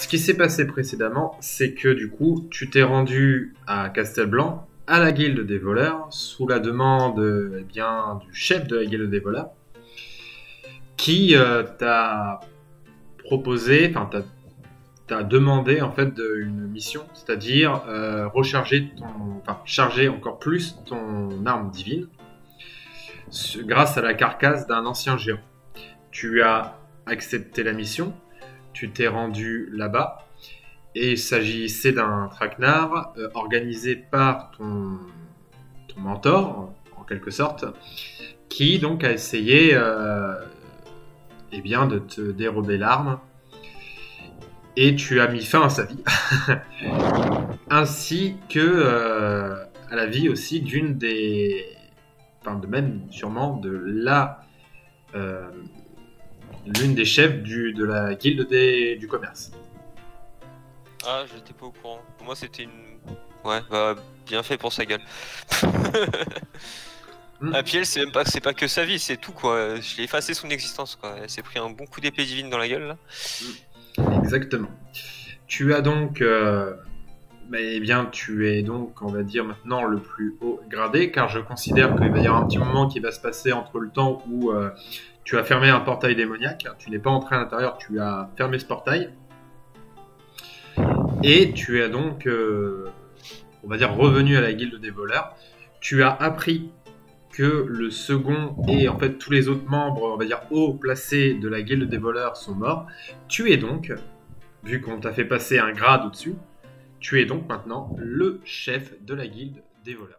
qui s'est passé précédemment, c'est que du coup, tu t'es rendu à Castelblanc, à la guilde des voleurs, sous la demande eh bien, du chef de la guilde des voleurs, qui t'a proposé, enfin t'a demandé en fait une mission, c'est-à-dire charger encore plus ton arme divine grâce à la carcasse d'un ancien géant. Tu as accepté la mission, tu t'es rendu là-bas, et il s'agissait d'un traquenard organisé par ton mentor, en quelque sorte, qui donc a essayé eh bien, de te dérober l'arme, et tu as mis fin à sa vie, ainsi que à la vie aussi d'une des... Enfin, de même sûrement de l'une des chefs de la guilde du commerce. Ah, j'étais pas au courant. Pour moi, c'était une... Ouais, bah, bien fait pour sa gueule. Ah, puis elle, c'est pas que sa vie, c'est tout, quoi. Je l'ai effacé son existence, quoi. Elle s'est pris un bon coup d'épée divine dans la gueule, là. Exactement. Tu as donc... eh bien, tu es donc, on va dire, maintenant le plus haut gradé, car je considère qu'il va y avoir un petit moment qui va se passer entre le temps où tu as fermé un portail démoniaque, tu n'es pas entré à l'intérieur, tu as fermé ce portail, et tu es donc, on va dire, revenu à la guilde des voleurs. Tu as appris que le second et en fait tous les autres membres, on va dire, haut placés de la guilde des voleurs sont morts. Tu es donc, vu qu'on t'a fait passer un grade au-dessus, tu es donc maintenant le chef de la guilde des voleurs.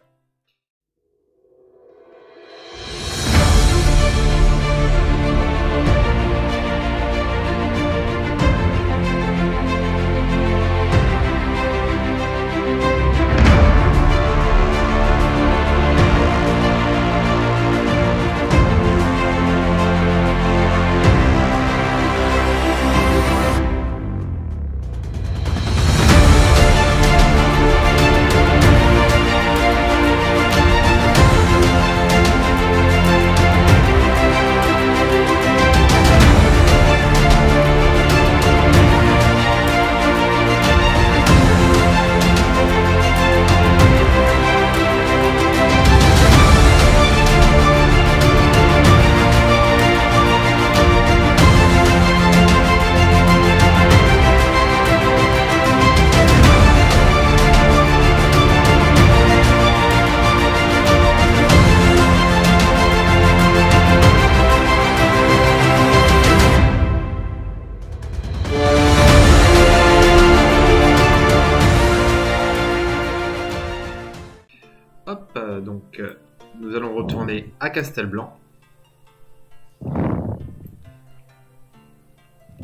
Nous allons retourner à Castelblanc.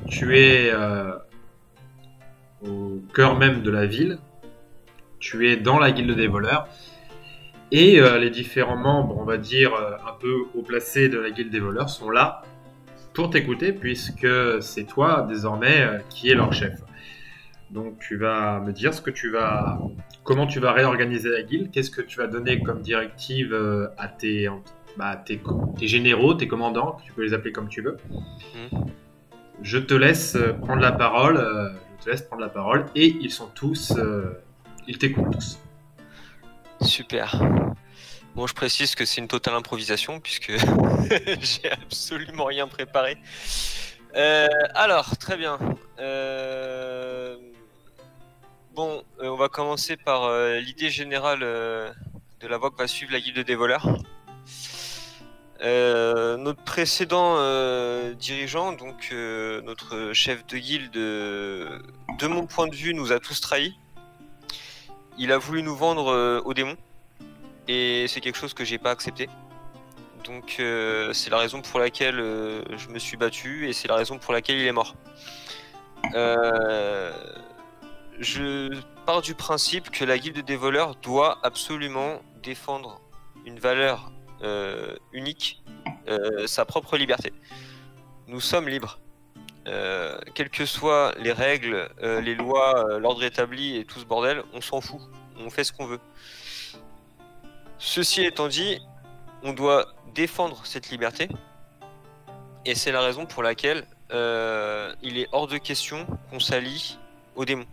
Tu es au cœur même de la ville. Tu es dans la guilde des voleurs. Et les différents membres, on va dire, un peu haut placés de la guilde des voleurs sont là pour t'écouter, puisque c'est toi, désormais, qui es leur chef. Donc tu vas me dire comment tu vas réorganiser la guilde, qu'est-ce que tu vas donner comme directive à tes généraux, tes commandants, tu peux les appeler comme tu veux. Je te laisse prendre la parole, et ils sont tous, ils t'écoutent tous. Super. Bon, je précise que c'est une totale improvisation puisque j'ai absolument rien préparé. Alors, très bien. Bon, on va commencer par l'idée générale de la voie que va suivre la guilde des voleurs. Notre précédent dirigeant, donc notre chef de guilde, de mon point de vue, nous a tous trahis. Il a voulu nous vendre aux démons, et c'est quelque chose que j'ai pas accepté. Donc c'est la raison pour laquelle je me suis battu, et c'est la raison pour laquelle il est mort. Je pars du principe que la guilde des voleurs doit absolument défendre une valeur unique, sa propre liberté. Nous sommes libres. Quelles que soient les règles, les lois, l'ordre établi et tout ce bordel, on s'en fout. On fait ce qu'on veut. Ceci étant dit, on doit défendre cette liberté. Et c'est la raison pour laquelle il est hors de question qu'on s'allie aux démons.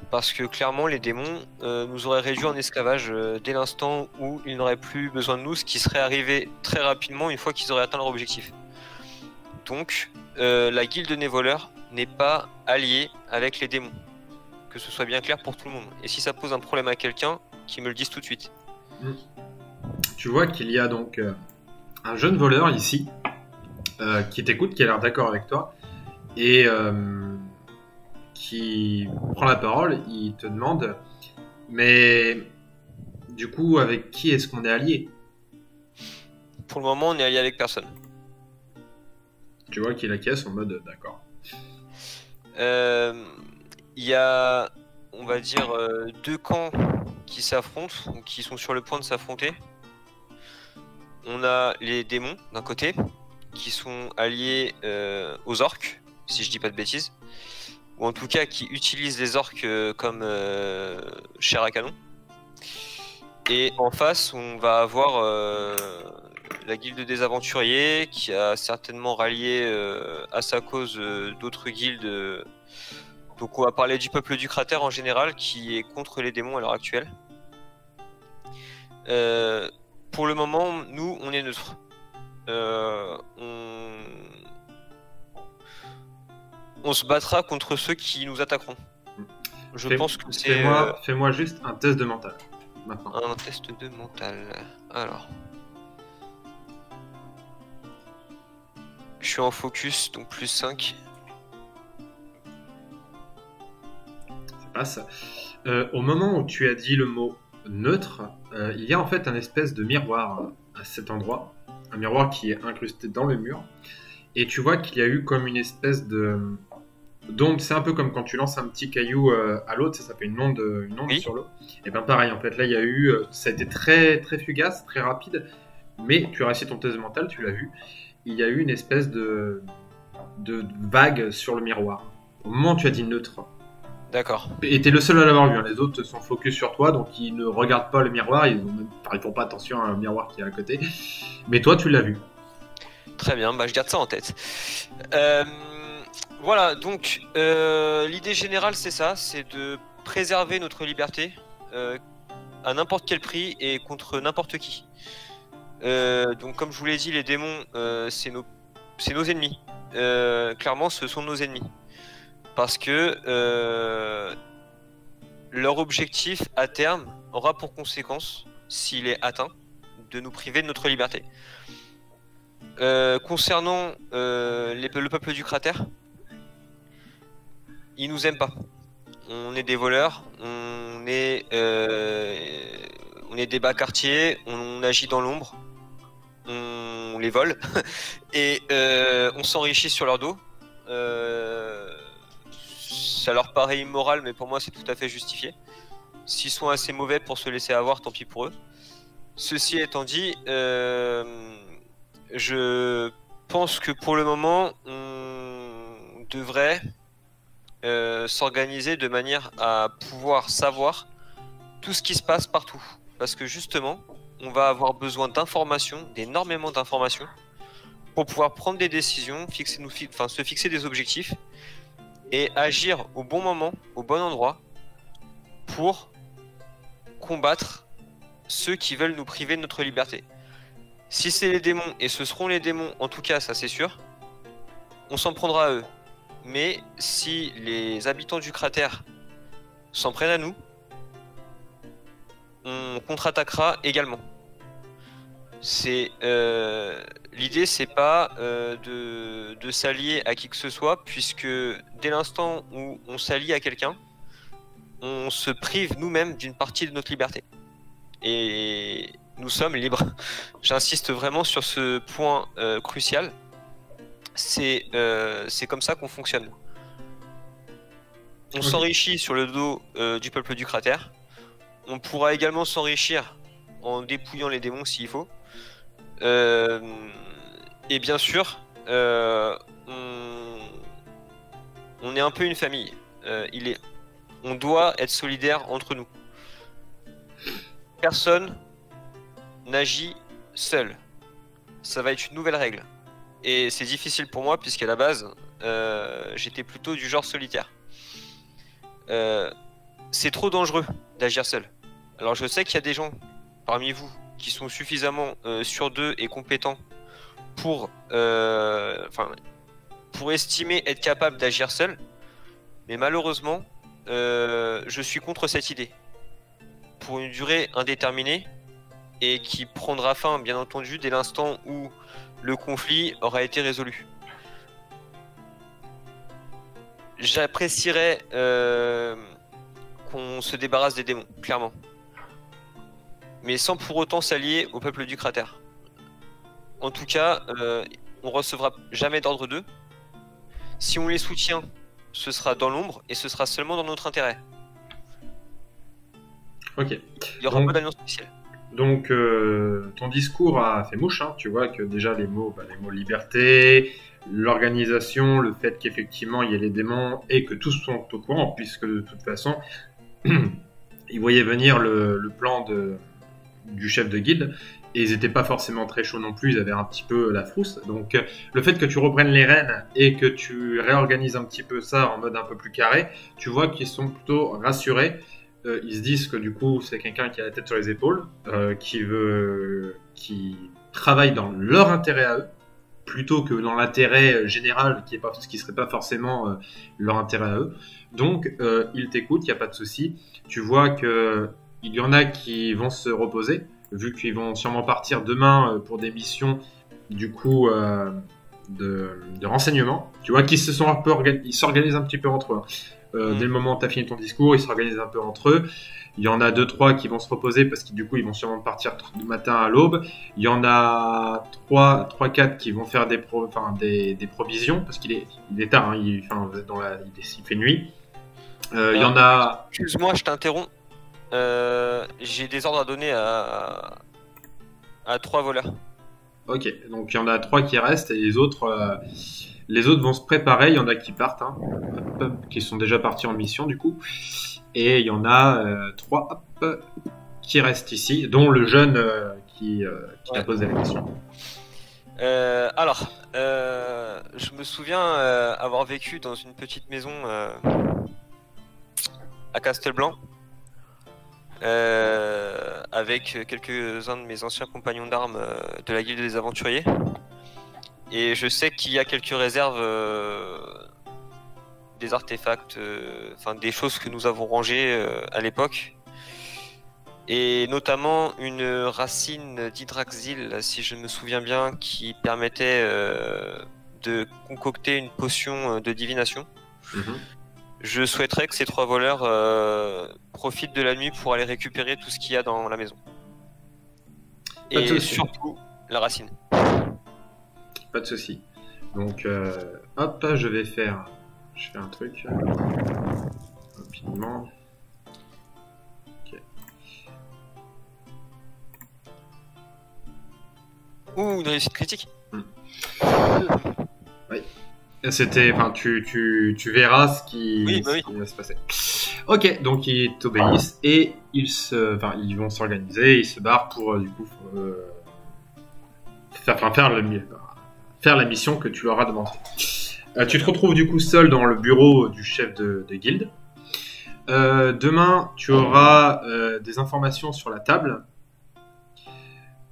Parce que clairement, les démons nous auraient réduits en esclavage dès l'instant où ils n'auraient plus besoin de nous, ce qui serait arrivé très rapidement une fois qu'ils auraient atteint leur objectif. Donc, la guilde des voleurs n'est pas alliée avec les démons. Que ce soit bien clair pour tout le monde. Et si ça pose un problème à quelqu'un, qu'il me le dise tout de suite. Tu vois qu'il y a donc un jeune voleur ici qui t'écoute, qui a l'air d'accord avec toi, et qui prend la parole. Il te demande, mais du coup, avec qui est-ce qu'on est allié? Pour le moment, on est allié avec personne. Tu vois qu'il acquiesce en mode d'accord. Il y a, on va dire, deux camps qui s'affrontent, ou qui sont sur le point de s'affronter. On a les démons d'un côté, qui sont alliés aux orques, si je dis pas de bêtises, ou en tout cas qui utilisent les orques comme chair à canon. Et en face, on va avoir la guilde des aventuriers, qui a certainement rallié à sa cause d'autres guildes. Donc on va parler du peuple du cratère en général, qui est contre les démons à l'heure actuelle. Pour le moment, nous, on est neutre. On se battra contre ceux qui nous attaqueront. Je pense que c'est... Fais-moi juste un test de mental, maintenant. Un test de mental. Alors... Je suis en focus, donc plus 5. Ça passe. Au moment où tu as dit le mot neutre, il y a en fait un espèce de miroir à cet endroit. Un miroir qui est incrusté dans le mur. Et tu vois qu'il y a eu comme une espèce de... d'onde. C'est un peu comme quand tu lances un petit caillou à l'autre, ça fait une onde oui. Sur l'eau. Et bien pareil, en fait, là il y a eu... ça a été très, très fugace, très rapide. Mais tu as réussi ton test mental, tu l'as vu. Il y a eu une espèce de vague sur le miroir. Au moment où tu as dit neutre. D'accord. Et t'es le seul à l'avoir vu, hein. Les autres sont focus sur toi, donc ils ne regardent pas le miroir, ils font pas attention à un miroir qui est à côté. Mais toi, tu l'as vu. Très bien, bah je garde ça en tête. Voilà, donc l'idée générale c'est ça, c'est de préserver notre liberté à n'importe quel prix et contre n'importe qui. Donc comme je vous l'ai dit, les démons c'est nos ennemis. Clairement ce sont nos ennemis. Parce que leur objectif à terme aura pour conséquence, s'il est atteint, de nous priver de notre liberté. Concernant le peuple du cratère, ils nous aiment pas. On est des voleurs, on est des bas quartiers, on agit dans l'ombre, on les vole et on s'enrichit sur leur dos. Ça leur paraît immoral, mais pour moi c'est tout à fait justifié. S'ils sont assez mauvais pour se laisser avoir, tant pis pour eux. Ceci étant dit, je pense que pour le moment, on devrait s'organiser de manière à pouvoir savoir tout ce qui se passe partout. Parce que justement, on va avoir besoin d'informations, d'énormément d'informations, pour pouvoir prendre des décisions, se fixer des objectifs et agir au bon moment, au bon endroit, pour combattre ceux qui veulent nous priver de notre liberté. Si c'est les démons, et ce seront les démons, en tout cas ça c'est sûr, on s'en prendra à eux. Mais si les habitants du cratère s'en prennent à nous, on contre-attaquera également. L'idée c'est pas de s'allier à qui que ce soit, puisque dès l'instant où on s'allie à quelqu'un, on se prive nous-mêmes d'une partie de notre liberté. Et nous sommes libres. J'insiste vraiment sur ce point crucial. C'est comme ça qu'on fonctionne. On s'enrichit sur le dos du peuple du cratère. On pourra également s'enrichir en dépouillant les démons s'il faut. Et bien sûr, on est un peu une famille. On doit être solidaires entre nous. Personne n'agit seul. Ça va être une nouvelle règle. Et c'est difficile pour moi puisqu'à la base, j'étais plutôt du genre solitaire. c'est trop dangereux d'agir seul. Alors je sais qu'il y a des gens parmi vous qui sont suffisamment sûrs d'eux et compétents pour estimer être capable d'agir seul, mais malheureusement, je suis contre cette idée. Pour une durée indéterminée, et qui prendra fin, bien entendu, dès l'instant où le conflit aura été résolu. J'apprécierais qu'on se débarrasse des démons, clairement. Mais sans pour autant s'allier au peuple du cratère. En tout cas, on recevra jamais d'ordre d'eux. Si on les soutient, ce sera dans l'ombre et ce sera seulement dans notre intérêt. Ok. Il y aura pas d'alliance officielle. Donc, ton discours a fait mouche, hein. Tu vois que déjà les mots liberté, l'organisation, le fait qu'effectivement il y ait les démons et que tous sont au courant, puisque de toute façon, ils voyaient venir le plan du chef de guilde, et ils n'étaient pas forcément très chauds non plus, ils avaient un petit peu la frousse. Donc, le fait que tu reprennes les rênes et que tu réorganises un petit peu ça en mode un peu plus carré, tu vois qu'ils sont plutôt rassurés. Ils se disent que du coup c'est quelqu'un qui a la tête sur les épaules, qui travaille dans leur intérêt à eux plutôt que dans l'intérêt général qui serait pas forcément leur intérêt à eux. Donc ils t'écoutent, il n'y a pas de souci. Tu vois que il y en a qui vont se reposer vu qu'ils vont sûrement partir demain pour des missions du coup de renseignement. Tu vois qu'ils ils s'organisent un petit peu entre eux. Dès le moment où tu as fini ton discours, ils s'organisent un peu entre eux. Il y en a 2-3 qui vont se reposer parce que du coup ils vont sûrement partir du matin à l'aube. Il y en a 3-4 qui vont faire des provisions parce qu'il est tard, hein, il fait nuit. Il y en a... Excuse-moi, je t'interromps. J'ai des ordres à donner à 3 voleurs. Ok, donc il y en a 3 qui restent et les autres vont se préparer. Il y en a qui partent, hein, qui sont déjà partis en mission du coup. Et il y en a 3 qui restent ici, dont le jeune qui t'a posé la question. Je me souviens avoir vécu dans une petite maison à Castelblanc avec quelques-uns de mes anciens compagnons d'armes de la guilde des aventuriers. Et je sais qu'il y a quelques réserves, des artefacts, des choses que nous avons rangées à l'époque. Et notamment une racine d'hydraxyle, si je me souviens bien, qui permettait de concocter une potion de divination. Mm-hmm. Je souhaiterais que ces 3 voleurs profitent de la nuit pour aller récupérer tout ce qu'il y a dans la maison. Et surtout la racine. Pas de souci. Donc, je fais un truc rapidement. Ok. Ouh, une réussite critique. Oui. C'était, tu verras ce qui va se passer. Ok, donc ils t'obéissent et ils vont s'organiser, ils se barrent pour du coup faire la mission que tu leur as demandé. Tu te retrouves du coup seul dans le bureau du chef de guilde. Demain, tu auras des informations sur la table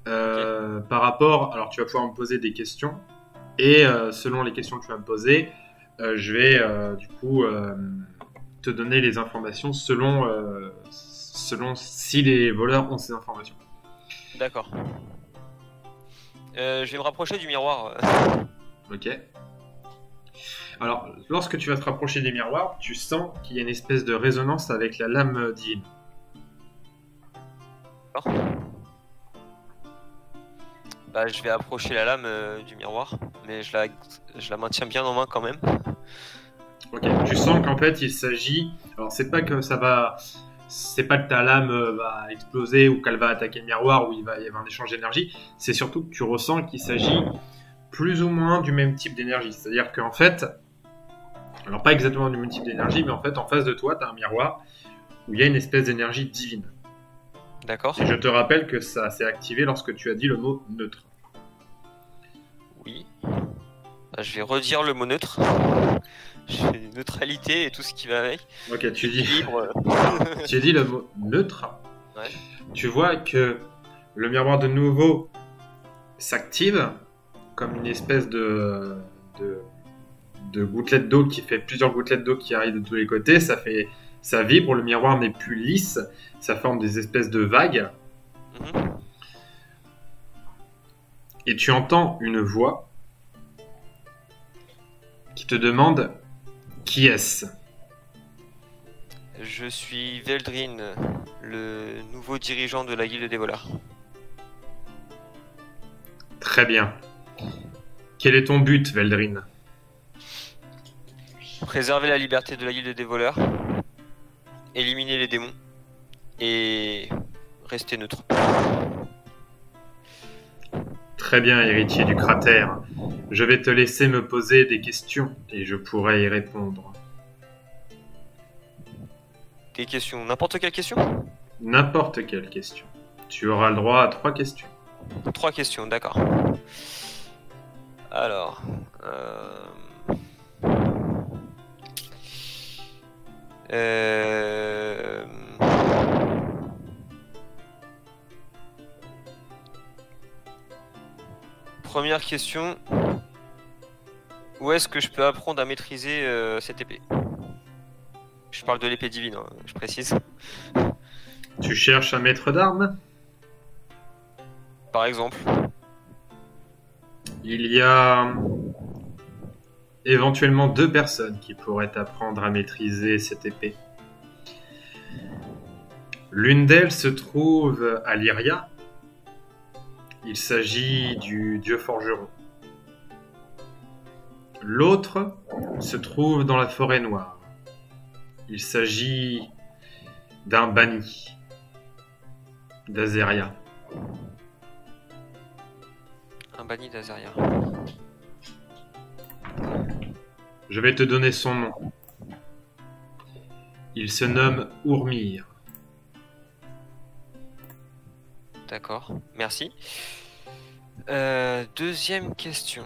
par rapport... Alors, tu vas pouvoir me poser des questions et selon les questions que tu vas me poser, je vais du coup te donner les informations selon si les voleurs ont ces informations. D'accord. Je vais me rapprocher du miroir. Ok. Alors, lorsque tu vas te rapprocher des miroirs, tu sens qu'il y a une espèce de résonance avec la lame divine. D'accord. Je vais approcher la lame du miroir, mais je la maintiens bien en main quand même. Ok, tu sens qu'en fait il s'agit... Alors c'est pas que ta lame va exploser ou qu'elle va attaquer le miroir ou il va y avoir un échange d'énergie, c'est surtout que tu ressens qu'il s'agit plus ou moins du même type d'énergie. C'est-à-dire qu'en fait, alors pas exactement du même type d'énergie, mais en fait en face de toi tu as un miroir où il y a une espèce d'énergie divine. D'accord. Et je te rappelle que ça s'est activé lorsque tu as dit le mot neutre. Oui. Je vais redire le mot neutre. J'ai neutralité et tout ce qui va avec. Ok, tu dis, Libre. tu dis le mot neutre. Ouais. Tu vois que le miroir de nouveau s'active comme une espèce de gouttelette d'eau qui fait plusieurs gouttelettes d'eau qui arrivent de tous les côtés. Ça vibre, le miroir n'est plus lisse, ça forme des espèces de vagues. Mhm. Et tu entends une voix qui te demande qui est-ce. Je suis Veldrin, le nouveau dirigeant de la guilde des voleurs. Très bien. Quel est ton but, Veldrin? Préserver la liberté de la guilde des voleurs, éliminer les démons et rester neutre. Très bien, héritier du cratère. Je vais te laisser me poser des questions et je pourrai y répondre. Des questions, n'importe quelle question? N'importe quelle question. Tu auras le droit à 3 questions. 3 questions, d'accord. Alors... Première question. Où est-ce que je peux apprendre à maîtriser cette épée? Je parle de l'épée divine, hein, je précise. Tu cherches un maître d'armes? Par exemple. Il y a éventuellement 2 personnes qui pourraient apprendre à maîtriser cette épée. L'une d'elles se trouve à Lyria. Il s'agit du dieu forgeron. L'autre se trouve dans la forêt noire. Il s'agit d'un banni d'Azeria. Un banni d'Azeria. Je vais te donner son nom. Il se nomme Ourmir. D'accord, merci. Deuxième question.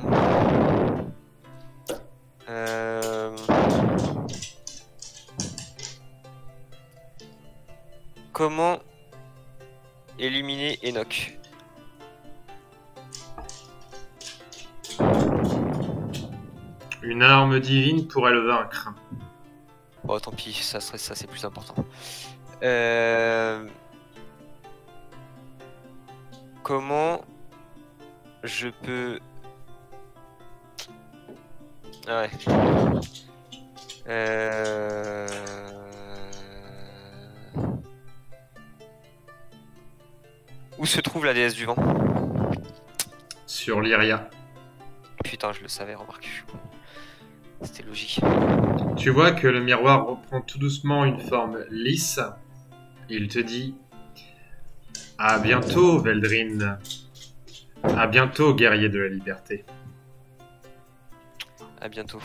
Comment éliminer Enoch? Une arme divine pourrait le vaincre. Oh, tant pis, ça c'est plus important. Comment je peux... Ah ouais. Où se trouve la déesse du vent? Sur Lyria. Putain, je le savais, remarque. C'était logique. Tu vois que le miroir reprend tout doucement une forme lisse. Il te dit: à bientôt, Veldrin. À bientôt, guerrier de la liberté. À bientôt.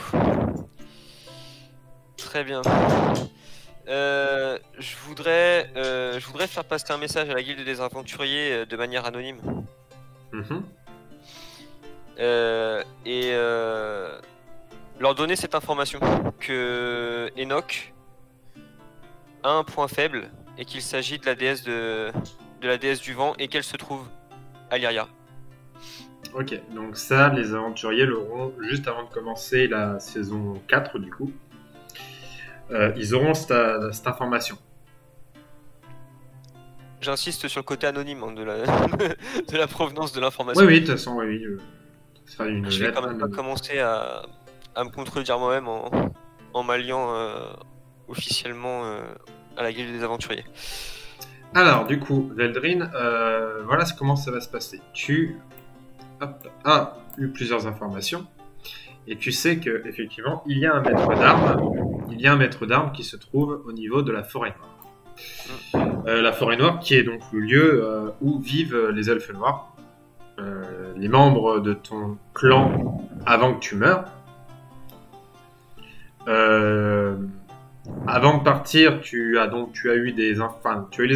Très bien. Je voudrais faire passer un message à la guilde des aventuriers de manière anonyme. Mhm. Leur donner cette information que Enoch a un point faible et qu'il s'agit de la déesse de la déesse du vent et qu'elle se trouve à Lyria. Ok, donc ça, les aventuriers l'auront juste avant de commencer la saison 4 du coup. Ils auront cette information. J'insiste sur le côté anonyme hein, de la provenance de l'information. Oui, oui, de toute façon, oui. Ce sera une Je vais lettre quand même pas anonyme. commencer à me contredire moi-même en m'alliant officiellement à la guilde des aventuriers. Alors, du coup, Veldrin, voilà comment ça va se passer. Tu as eu plusieurs informations et tu sais que effectivement, il y a un maître d'armes. Il y a un maître d'armes qui se trouve au niveau de la forêt noire. La forêt noire, qui est donc le lieu où vivent les elfes noirs, les membres de ton clan avant que tu meurs. Avant de partir, tu as eu les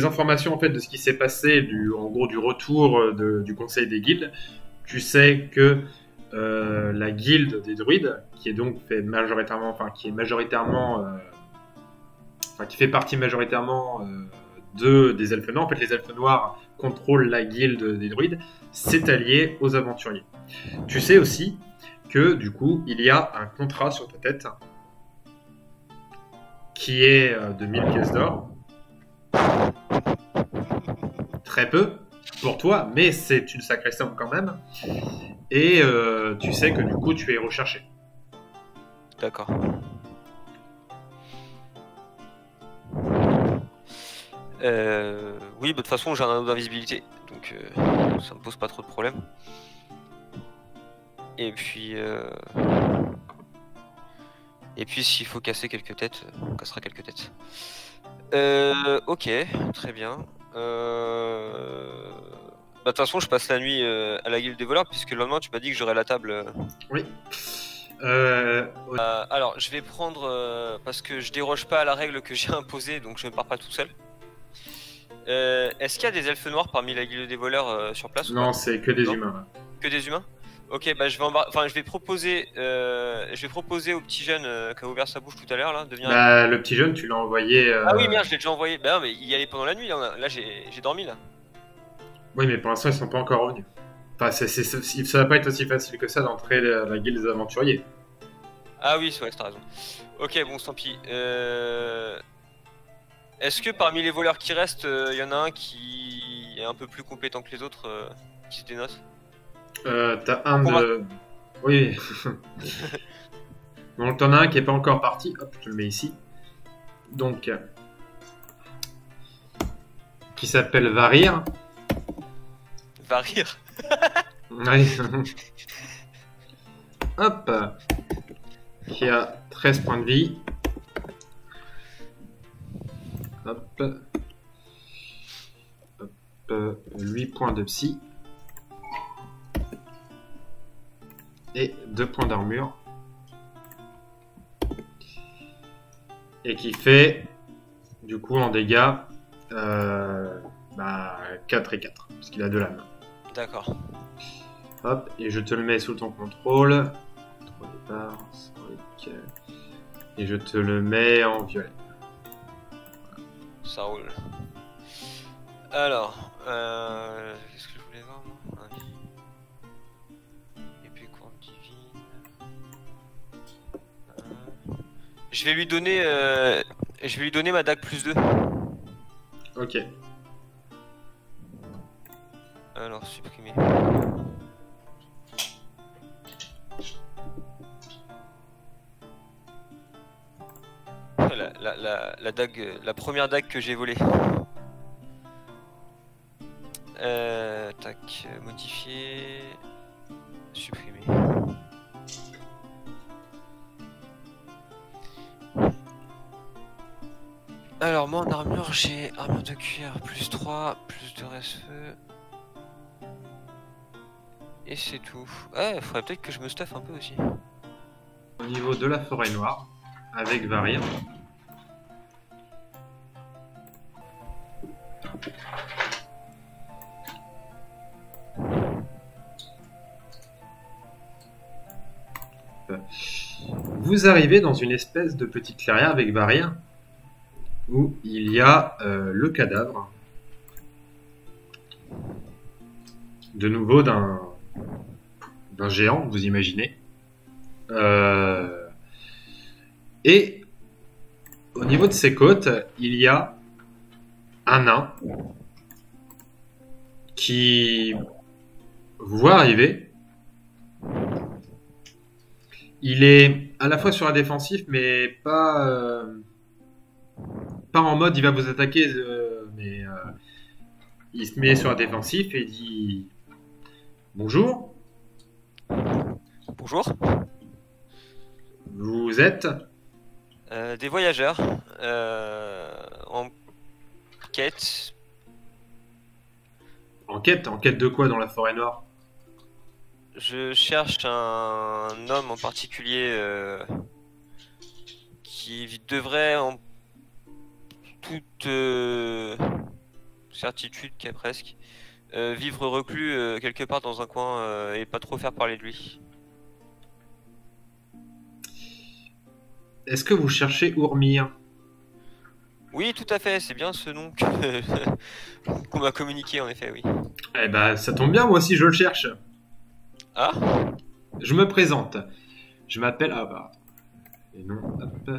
informations en fait de ce qui s'est passé, en gros du retour du conseil des guildes. Tu sais que la guilde des druides, qui est donc fait majoritairement, enfin qui est majoritairement, enfin qui fait partie majoritairement des elfes noirs. En fait, les elfes noirs contrôlent la guilde des druides, c'est allié aux aventuriers. Tu sais aussi que du coup, il y a un contrat sur ta tête qui est de 1000 pièces d'or. Très peu pour toi, mais c'est une sacrée somme quand même. Et tu sais que du coup, tu es recherché. D'accord. Oui, bah, de toute façon, j'ai un anneau d'invisibilité, donc ça me pose pas trop de problème. Et puis s'il faut casser quelques têtes, on cassera quelques têtes. Ok, très bien. De toute façon, je passe la nuit à la guilde des voleurs, puisque le lendemain, tu m'as dit que j'aurais la table. Oui. Alors, je vais prendre, parce que je déroge pas à la règle que j'ai imposée, donc je ne pars pas tout seul. Est-ce qu'il y a des elfes noirs parmi la guilde des voleurs sur place? Non, c'est que des Non. humains. Là. Que des humains? Ok, bah je vais proposer au petit jeune qui a ouvert sa bouche tout à l'heure là de venir. Bah, le petit jeune, tu l'as envoyé. Ah oui, merde, je l'ai déjà envoyé. Bah non, mais il y allait pendant la nuit là, j'ai dormi là. Oui, mais pour l'instant, ils sont pas encore revenus. Enfin, ça va pas être aussi facile que ça d'entrer à la guilde des aventuriers. Ah oui, c'est vrai, t'as raison. Ok, bon, tant pis. Est-ce que parmi les voleurs qui restent, il y en a un qui est un peu plus compétent que les autres qui se dénote? T'as un de. Oui. Donc, t'en as un qui est pas encore parti. Hop, je te le mets ici. Donc. Qui s'appelle Varir. Varir. Oui. Hop. Qui a 13 points de vie. Hop. Hop. 8 points de psy. Et 2 points d'armure. Et qui fait, du coup, en dégâts, 4 et 4. Parce qu'il a 2 lames. D'accord. Hop, et je te le mets sous ton contrôle. 3 départ, 5. Et je te le mets en violet. Ça roule. Alors, qu'est-ce que je voulais voir moi? Et puis courbe divine. Je vais lui donner ma dague plus 2. Ok. Alors, supprimer. La dague, la première dague que j'ai volée. Tac, modifier, supprimer. Alors moi en armure j'ai armure de cuir plus 3, plus de reste-feu. Et c'est tout. Ouais, faudrait peut-être que je me stuff un peu aussi. Au niveau de la forêt noire, avec Varir. Vous arrivez dans une espèce de petite clairière avec Varir où il y a le cadavre de nouveau d'un géant, vous imaginez. Et au niveau de ses côtes, il y a un nain qui vous voit arriver. Il est à la fois sur la défensive, mais pas en mode il va vous attaquer, mais il se met sur la défensive et il dit bonjour. Bonjour. Vous êtes Des voyageurs en quête. en quête de quoi dans la forêt noire? Je cherche un homme en particulier qui devrait en toute certitude presque vivre reclus quelque part dans un coin et pas trop faire parler de lui. est-ce que vous cherchez Ourmir? Oui, tout à fait, c'est bien ce nom qu'on m'a communiqué, en effet, oui. Eh ben, ça tombe bien, moi aussi je le cherche. Ah, Je me présente. Je m'appelle... Ah bah... Et non, hop.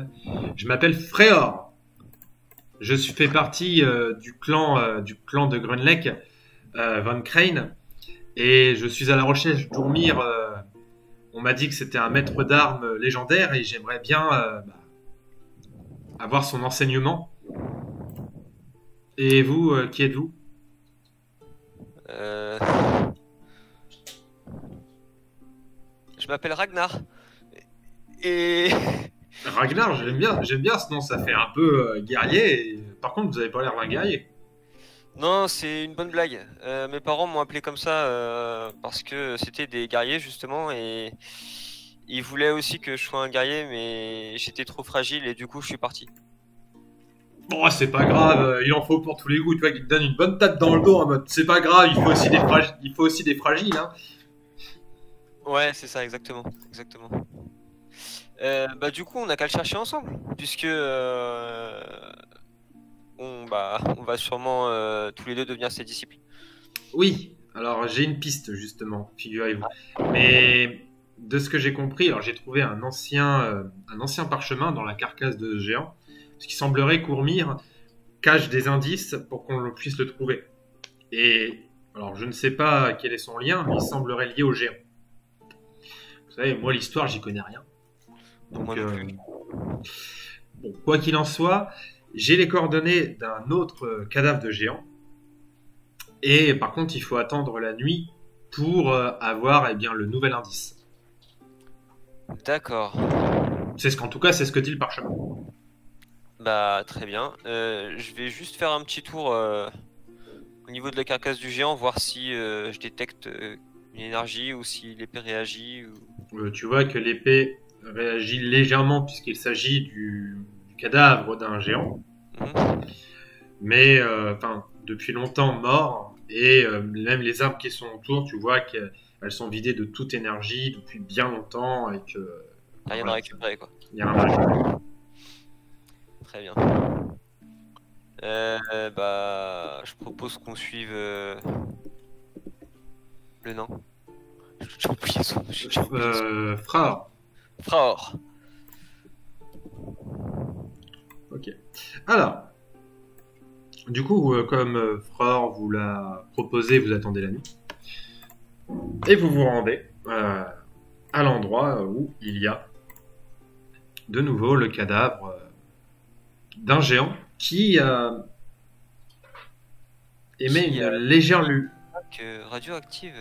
Je m'appelle Freyr. Fais partie du clan de Grunlech, Von Crane, et je suis à la recherche d'Ourmir. On m'a dit que c'était un maître d'armes légendaire et j'aimerais bien avoir son enseignement. Et vous, qui êtes-vous? euh... Je m'appelle Ragnar. Et... Ragnar, j'aime bien ce nom, ça fait un peu guerrier. Par contre, vous avez pas l'air d'un guerrier. Non, c'est une bonne blague. Mes parents m'ont appelé comme ça parce que c'était des guerriers justement et ils voulaient aussi que je sois un guerrier mais j'étais trop fragile et du coup je suis parti. Bon, c'est pas grave, il en faut pour tous les goûts, tu vois, qu'il te donne une bonne tape dans le dos en mode c'est pas grave, il faut aussi des fragiles, hein. Ouais, c'est ça exactement, exactement. Bah du coup on a qu'à le chercher ensemble puisque on va sûrement tous les deux devenir ses disciples. Oui, alors j'ai une piste justement, figurez-vous. Mais de ce que j'ai compris, alors j'ai trouvé un ancien parchemin dans la carcasse de ce géant, ce qui semblerait qu'Ourmir cache des indices pour qu'on puisse le trouver. Et alors je ne sais pas quel est son lien, mais il semblerait lié au géant. Vous savez, moi l'histoire j'y connais rien. Donc, Moi non plus. bon, quoi qu'il en soit, j'ai les coordonnées d'un autre cadavre de géant. Et par contre, il faut attendre la nuit pour avoir eh bien, le nouvel indice. D'accord. En tout cas, c'est ce que dit le parchemin. Bah très bien. Je vais juste faire un petit tour au niveau de la carcasse du géant, voir si je détecte une énergie ou si l'épée réagit. Tu vois que l'épée réagit légèrement puisqu'il s'agit du cadavre d'un géant, Mhm. mais depuis longtemps mort. Et même les arbres qui sont autour, tu vois qu'elles sont vidées de toute énergie depuis bien longtemps et que Rien à récupérer quoi. il y a un mal. Très bien. Je propose qu'on suive le nain. J'ai oublié son nom. J'ai oublié son nom. Frère. Fraor. Ok. Alors, du coup, comme Frère vous l'a proposé, vous attendez la nuit. Et vous vous rendez à l'endroit où il y a de nouveau le cadavre d'un géant qui émet Qui une a légère lueur. radioactive.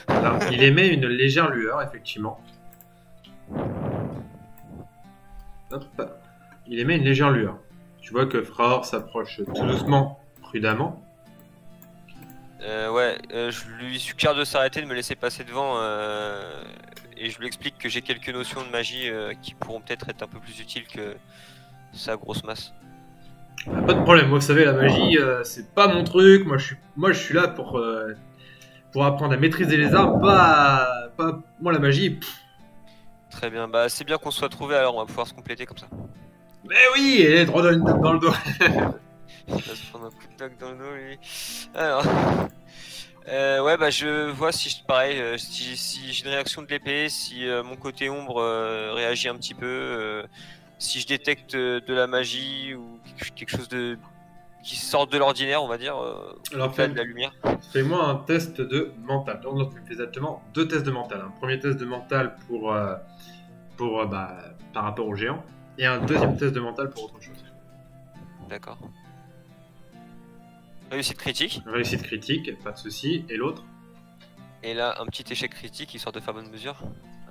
Alors, il émet une légère lueur, effectivement. Hop. Il émet une légère lueur. Tu vois que Frère s'approche tout doucement, prudemment. Je lui suggère de s'arrêter, de me laisser passer devant, et je lui explique que j'ai quelques notions de magie qui pourront peut-être être un peu plus utiles que sa grosse masse. Pas de problème, moi vous savez, la magie, c'est pas mon truc. Moi, je suis là pour apprendre à maîtriser les armes, pas... Moi, la magie, pff. Très bien, bah c'est bien qu'on se soit trouvé alors, on va pouvoir se compléter comme ça. Mais oui, elle est droit dans le dos. Il va se prendre un coup de doc dans le dos lui. Alors, je vois si pareil, si j'ai une réaction de l'épée, si mon côté ombre réagit un petit peu, si je détecte de la magie ou quelque chose qui sort de l'ordinaire, on va dire, Alors, au-delà de la lumière. fais-moi un test de mental. Donc, tu me fais exactement 2 tests de mental. Un premier test de mental par rapport au géant, et un deuxième test de mental pour autre chose. D'accord. Réussite critique. Réussite critique, pas de souci. Et l'autre? Et là, un petit échec critique histoire de faire bonne mesure.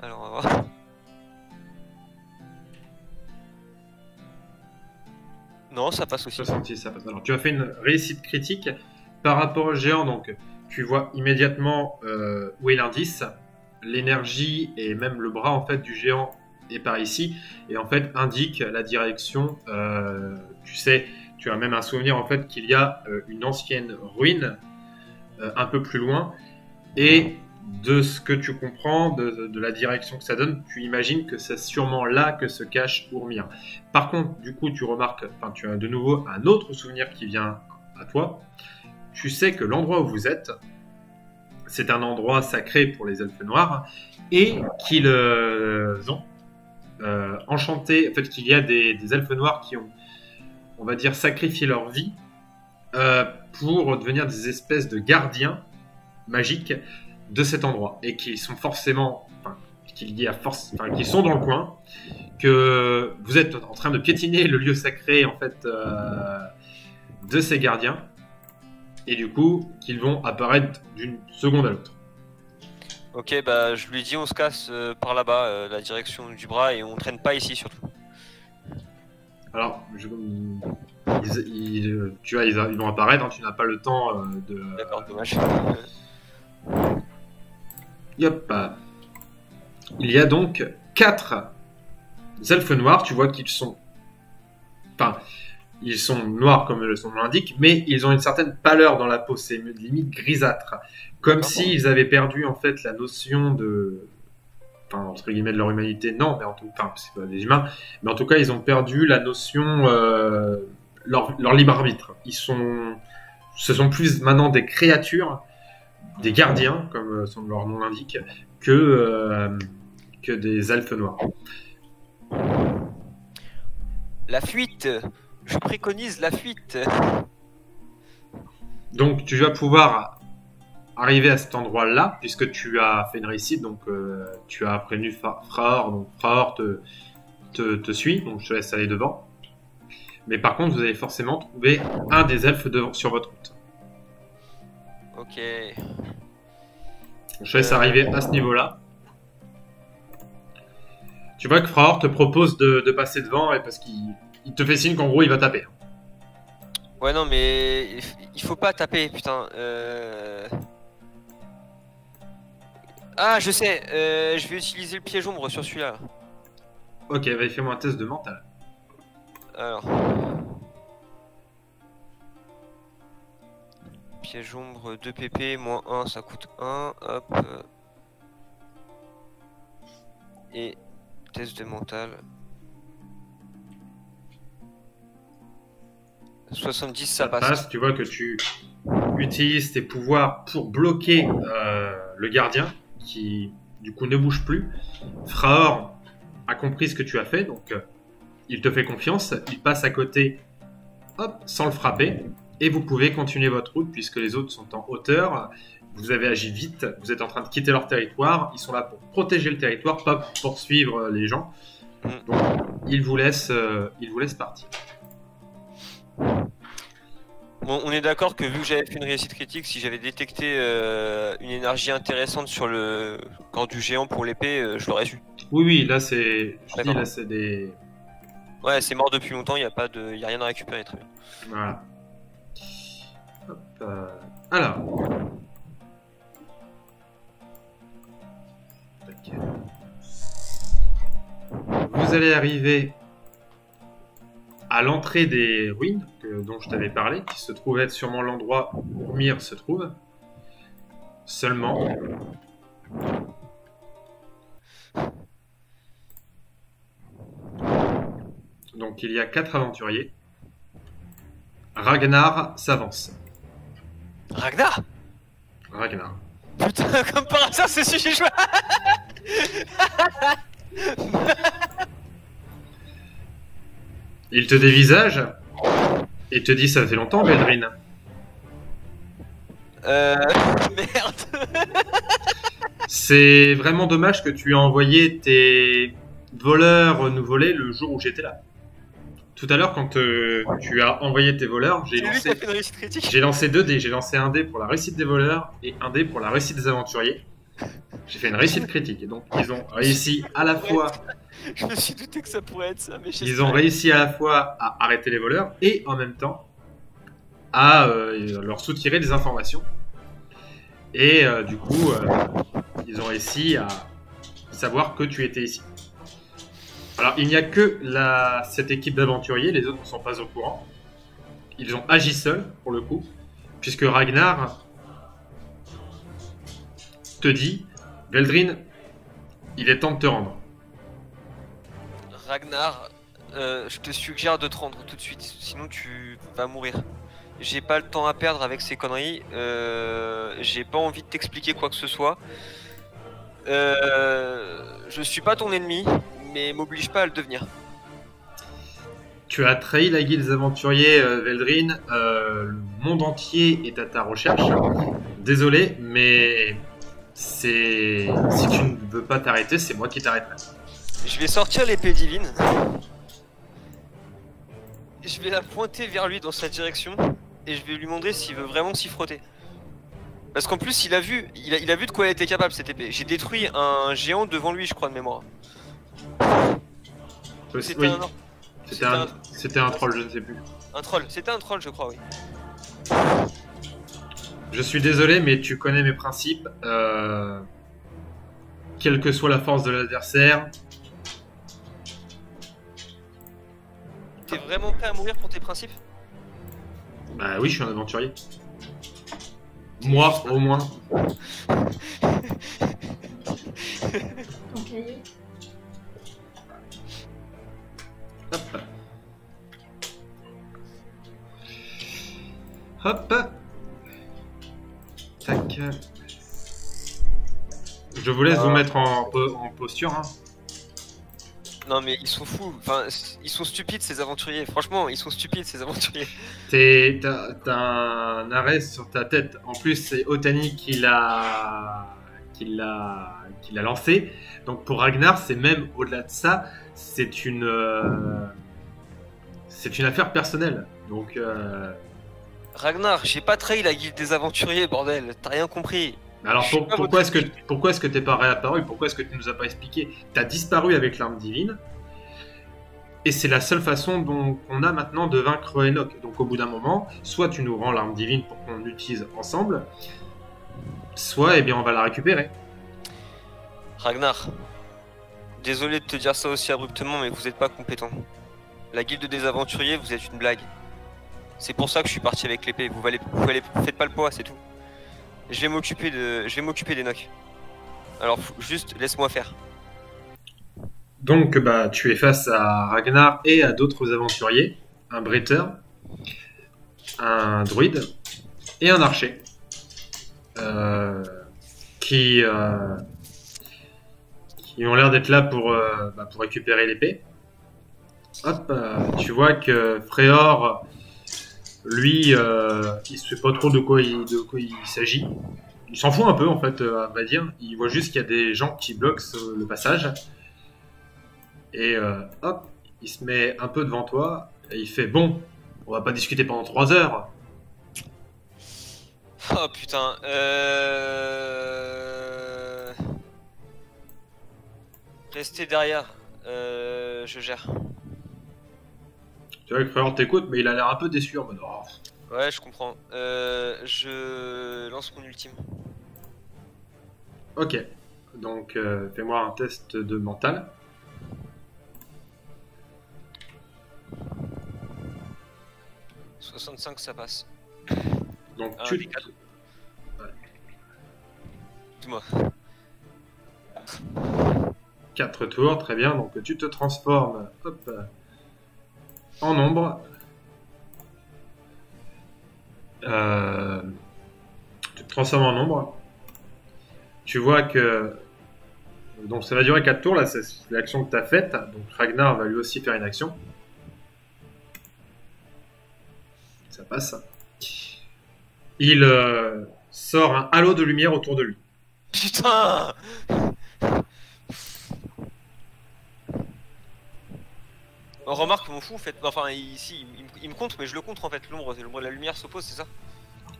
Alors, on va voir. Non, ça passe aussi. 66, ça passe. Alors, tu as fait une réussite critique par rapport au géant, donc tu vois immédiatement où est l'indice. L'énergie et même le bras en fait du géant est par ici et en fait indique la direction. Tu sais, tu as même un souvenir en fait qu'il y a une ancienne ruine un peu plus loin et de ce que tu comprends, de la direction que ça donne, tu imagines que c'est sûrement là que se cache Ourmir. Par contre, du coup, tu remarques, enfin, tu as de nouveau un autre souvenir qui vient à toi. Tu sais que l'endroit où vous êtes, c'est un endroit sacré pour les elfes noirs et qu'ils ont enchanté, en fait, qu'il y a des elfes noirs qui ont, on va dire, sacrifié leur vie pour devenir des espèces de gardiens magiques de cet endroit et qui sont forcément, enfin, qui sont dans le coin, que vous êtes en train de piétiner le lieu sacré en fait de ces gardiens et du coup qu'ils vont apparaître d'une seconde à l'autre. Ok, bah je lui dis on se casse par là-bas, la direction du bras, et on traîne pas ici surtout. Alors, tu vois, ils vont apparaître, hein, tu n'as pas le temps de... D'accord, dommage. Yop. Il y a donc 4 elfes noirs, tu vois qu'ils sont... Enfin, ils sont noirs comme son nom l'indique, mais ils ont une certaine pâleur dans la peau, c'est limite grisâtre. Comme s'ils avaient perdu en fait la notion de... Enfin, entre guillemets de leur humanité, non, mais en tout cas, c'est pas des humains, mais en tout cas, ils ont perdu la notion, leur libre arbitre. Ce sont plus maintenant des créatures, des gardiens, comme leur nom l'indique, que des elfes noirs. La fuite. Je préconise la fuite. Donc, tu vas pouvoir arriver à cet endroit-là, puisque tu as fait une réussite, donc tu as prévenu Fraor, donc Fraor te suit, donc je te laisse aller devant. Mais par contre, vous allez forcément trouver un des elfes sur votre route. Ok. Je te laisse arriver à ce niveau-là. Tu vois que Fraor te propose de passer devant, et parce qu'il te fait signe qu'en gros il va taper. Ouais, non, mais il faut pas taper, putain. Ah, je sais, je vais utiliser le piège ombre sur celui-là. Ok, vas-y, fais-moi un test de mental. Alors. Piège ombre 2 pp, moins 1, ça coûte 1. Hop. Et test de mental. 70, ça passe. Tu vois que tu utilises tes pouvoirs pour bloquer le gardien, qui du coup ne bouge plus. Fraor a compris ce que tu as fait, donc il te fait confiance, il passe à côté, hop, sans le frapper, et vous pouvez continuer votre route puisque les autres sont en hauteur. Vous avez agi vite, vous êtes en train de quitter leur territoire, ils sont là pour protéger le territoire, pas pour poursuivre les gens. Donc ils vous laissent partir. Bon, on est d'accord que vu que j'avais fait une réussite critique, si j'avais détecté une énergie intéressante sur le corps du géant pour l'épée, je l'aurais su. Oui, là c'est... Je dis, là c'est des... Ouais, c'est mort depuis longtemps, il n'y a rien à récupérer, très bien. Voilà. Hop, alors... Okay. Vous allez arriver à l'entrée des ruines dont je t'avais parlé, qui se trouve être sûrement l'endroit où Ourmir se trouve. Seulement... Donc il y a 4 aventuriers. Ragnar s'avance. Ragnar. Putain, comme par hasard, c'est celui que j'ai joué. Il te dévisage et te dit ça fait longtemps, Beldrin. Merde. C'est vraiment dommage que tu aies envoyé tes voleurs nous voler le jour où j'étais là. Tout à l'heure, quand tu as envoyé tes voleurs, j'ai lancé 2 dés. J'ai lancé un dé pour la réussite des voleurs et un dé pour la réussite des aventuriers. J'ai fait une réussite critique. Et donc, ils ont réussi à la fois... Je me suis douté que ça pourrait être ça. Mais ils ont réussi à la fois à arrêter les voleurs et en même temps à leur soutirer des informations. Et du coup, ils ont réussi à savoir que tu étais ici. Alors, il n'y a que cette équipe d'aventuriers, les autres ne sont pas au courant. Ils ont agi seuls, pour le coup, puisque Ragnar te dit, Veldrin, il est temps de te rendre. Ragnar, je te suggère de te rendre tout de suite, sinon tu vas mourir. J'ai pas le temps à perdre avec ces conneries, j'ai pas envie de t'expliquer quoi que ce soit. Je suis pas ton ennemi, mais m'oblige pas à le devenir. Tu as trahi la guilde des aventuriers, Veldrin. Le monde entier est à ta recherche. Désolé, mais c'est si tu ne veux pas t'arrêter, c'est moi qui t'arrêterai. Je vais sortir l'épée divine. Je vais la pointer vers lui dans sa direction et je vais lui demander s'il veut vraiment s'y frotter. Parce qu'en plus, il a vu de quoi elle était capable cette épée. J'ai détruit un géant devant lui, je crois, de mémoire. C'était Oui, un... c'était un troll, je ne sais plus. Un troll, c'était un troll, je crois, oui. Je suis désolé, mais tu connais mes principes. Quelle que soit la force de l'adversaire. T'es vraiment prêt à mourir pour tes principes? Bah oui, je suis un aventurier. Moi, au moins. Ton cahier. Hop. Hop. Tac. Je vous laisse vous mettre en posture. Hein. Non mais ils sont fous, enfin ils sont stupides ces aventuriers, franchement ils sont stupides ces aventuriers. T'as un arrêt sur ta tête. En plus, c'est Otani qui l'a lancé. Donc pour Ragnar, c'est même au-delà de ça, c'est une affaire personnelle. Donc Ragnar, j'ai pas trahi la guilde des aventuriers, bordel, t'as rien compris. alors pourquoi est-ce que t'es pas réapparu? Pourquoi est-ce que tu nous as pas expliqué? T'as disparu avec l'arme divine. Et c'est la seule façon dont on a maintenant de vaincre Enoch. Donc au bout d'un moment, soit tu nous rends l'arme divine pour qu'on l'utilise ensemble, soit eh bien on va la récupérer. Ragnar, désolé de te dire ça aussi abruptement, mais vous êtes pas compétent. La guilde des aventuriers, vous êtes une blague. C'est pour ça que je suis parti avec l'épée. Vous faites pas le poids, c'est tout. Je vais m'occuper d'Enoch. Alors juste laisse-moi faire. Donc bah tu es face à Ragnar et à d'autres aventuriers, un bretteur, un druide et un archer, qui ont l'air d'être là pour récupérer l'épée. Hop, tu vois que Freyr, lui, il se fait pas trop de quoi il s'agit. Il s'en fout un peu en fait, à vrai dire. Il voit juste qu'il y a des gens qui bloquent le passage. Et hop, il se met un peu devant toi et il fait bon, on va pas discuter pendant 3 heures. Oh putain, Restez derrière, je gère. Tu vois que Frère t'écoute, mais il a l'air un peu déçu en mode oh. Ouais, je comprends. Je lance mon ultime. Ok, donc fais-moi un test de mental. « 65, ça passe. Donc Ah, tu... ouais. Dis-moi. 4 tours, très bien. Donc tu te transformes hop, en ombre. Tu te transformes en ombre. Tu vois que... Donc ça va durer 4 tours, là c'est l'action que tu as faite. Donc Ragnar va lui aussi faire une action. Ça passe. Il sort un halo de lumière autour de lui. Putain! On remarque qu'on m'en fout en fait. Enfin, ici, il me contre, mais je le contre en fait. L'ombre et la lumière s'opposent, c'est ça?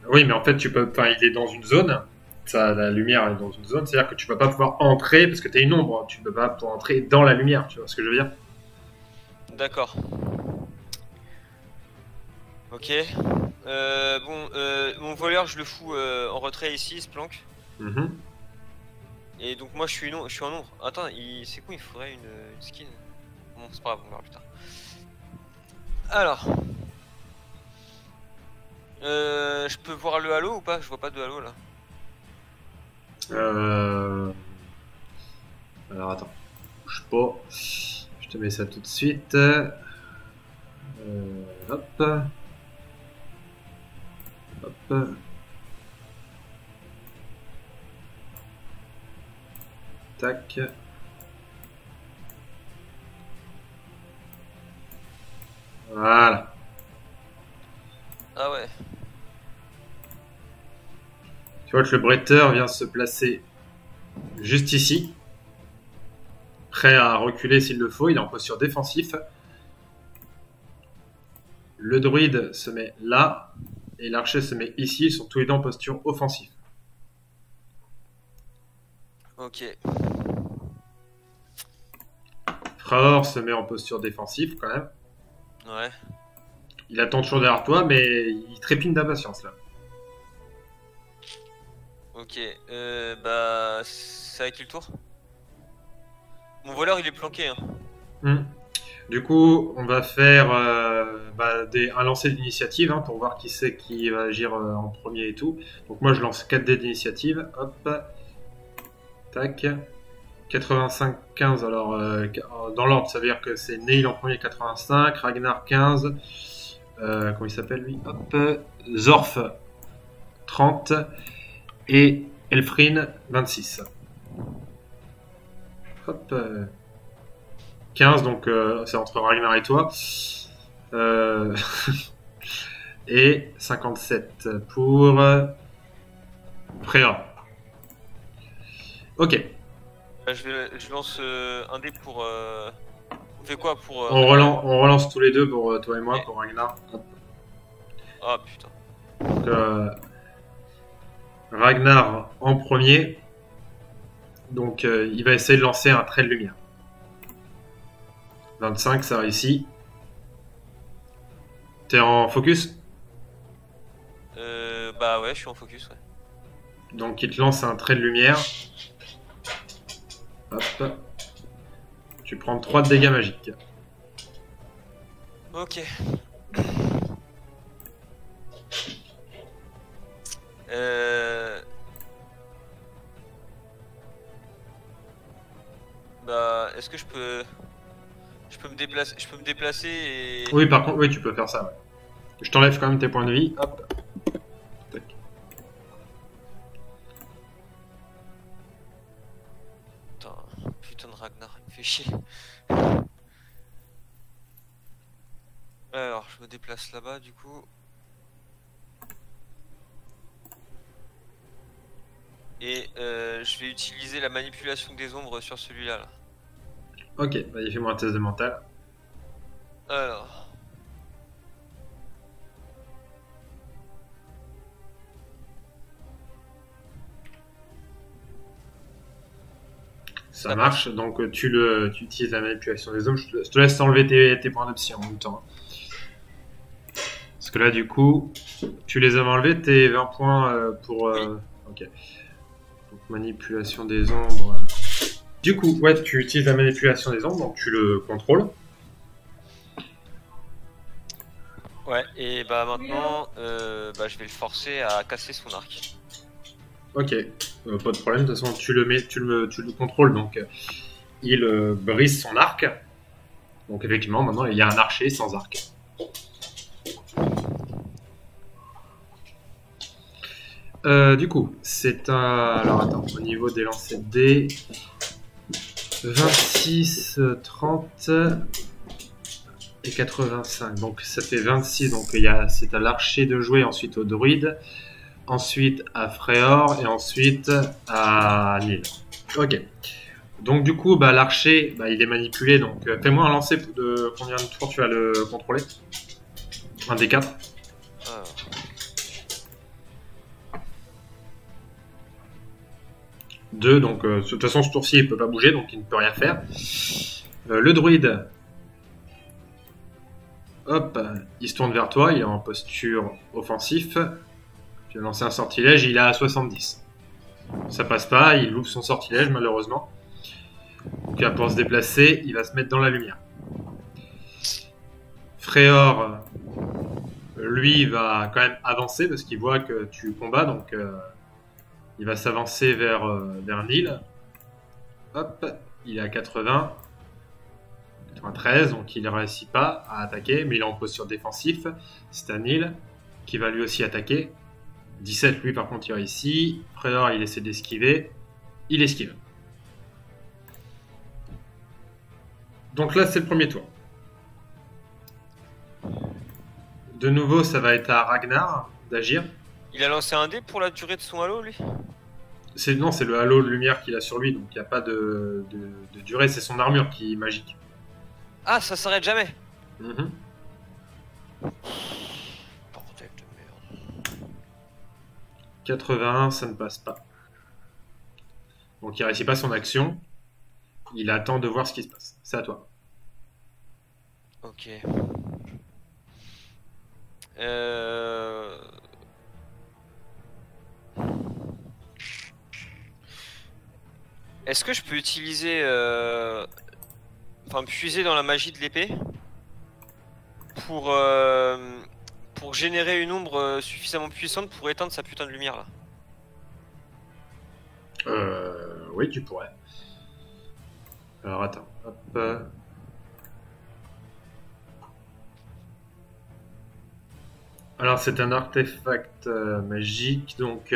Oui, mais en fait, il est dans une zone. Ça, la lumière est dans une zone, c'est-à-dire que tu peux pas pouvoir entrer parce que t'es une ombre. Tu peux pas pouvoir entrer dans la lumière. Tu vois ce que je veux dire? D'accord. Ok. Mon voleur, je le fous en retrait ici, il se planque. Mm-hmm. Et donc moi, je suis en ombre. Attends, c'est quoi? Il faudrait une skin. Bon, c'est pas grave, on verra plus tard. Alors. Je peux voir le halo ou pas? Je vois pas de halo là. Euh... Alors attends, bouge pas. Je te mets ça tout de suite. Hop. Hop. Tac. Voilà. Ah ouais. Tu vois que le bretteur vient se placer juste ici. Prêt à reculer s'il le faut. Il est en posture défensif. Le druide se met là. Et l'archer se met ici. Ils sont tous les deux en posture offensive. Ok. Fraor se met en posture défensive quand même. Ouais. Il attend toujours derrière toi, mais il trépigne d'impatience là. Ok. Bah, c'est à qui le tour? Mon voleur, il est planqué. Hein. Du coup, on va faire un lancer d'initiative pour voir qui c'est qui va agir en premier et tout. Donc moi, je lance 4 dés d'initiative. Hop. Tac. 85-15. Alors, dans l'ordre, ça veut dire que c'est Neil en premier 85, Ragnar 15. Comment il s'appelle lui? Hop. Zorf 30. Et Elfrin 26. Hop. 15, donc c'est entre Ragnar et toi. Et 57 pour Freya. Ok. Je lance un dé pour. On fait quoi pour. On relance tous les deux pour toi et moi, Ok. pour Ragnar. Hop. Ah putain. Donc, Ragnar en premier. Donc il va essayer de lancer un trait de lumière. 25, ça réussit. T'es en focus? Bah ouais, je suis en focus, ouais. Donc il te lance un trait de lumière. Hop. Tu prends 3 de dégâts magiques. Ok. Bah, est-ce que je peux me déplacer et. Oui, par contre, oui, tu peux faire ça. Ouais. Je t'enlève quand même tes points de vie. Hop. Tac. Putain de Ragnar, il me fait chier. Alors, je me déplace là-bas du coup. Et je vais utiliser la manipulation des ombres sur celui-là. Là. Ok, vas-y, fais-moi un test de mental. Alors. Ça marche, donc tu utilises la manipulation des hommes. Je te laisse enlever tes points d'option en même temps. Parce que là, du coup, tu les as enlevés, tes 20 points pour. Oui. Ok. Donc, manipulation des ombres. Du coup, ouais, tu utilises la manipulation des ombres, donc tu le contrôles. Ouais, et bah maintenant, bah, je vais le forcer à casser son arc. Ok, pas de problème. De toute façon, tu le contrôles, donc il brise son arc. Donc effectivement, maintenant, il y a un archer sans arc. Du coup, c'est un... Alors attends, au niveau des lancers de dés... 26, 30 et 85. Donc ça fait 26. Donc c'est à l'archer de jouer, ensuite au druide, ensuite à Freyr et ensuite à Nil. Ok. Donc du coup, l'archer, il est manipulé. Donc fais-moi un lancer de combien de tours tu vas le contrôler? Un des 4. Ah. Deux, donc de toute façon ce tour-ci il peut pas bouger, donc il ne peut rien faire. Le druide, hop, il se tourne vers toi, il est en posture offensif. Tu vas lancer un sortilège, il est à 70. Ça passe pas, il loupe son sortilège malheureusement. Donc il va pouvoir se déplacer, il va se mettre dans la lumière. Freyr, lui, va quand même avancer parce qu'il voit que tu combats, donc Il va s'avancer vers Nil. Hop, il est à 80. 93, donc il ne réussit pas à attaquer, mais il est en posture défensif. C'est Nil qui va lui aussi attaquer. 17, lui par contre il réussit. Préor, il essaie d'esquiver. Il esquive. Donc là, c'est le premier tour. De nouveau, ça va être à Ragnar d'agir. Il a lancé un dé pour la durée de son halo, lui? Non, c'est le halo de lumière qu'il a sur lui, donc il n'y a pas de durée. C'est son armure qui est magique. Ah, ça s'arrête jamais. Mhm. Bordel de merde. 81, ça ne passe pas. Donc il ne réussit pas son action. Il attend de voir ce qui se passe. C'est à toi. Ok. Est-ce que je peux utiliser... Enfin, puiser dans la magie de l'épée pour générer une ombre suffisamment puissante pour éteindre sa putain de lumière là? Oui, tu pourrais. Alors attends. Hop. Alors c'est un artefact magique, donc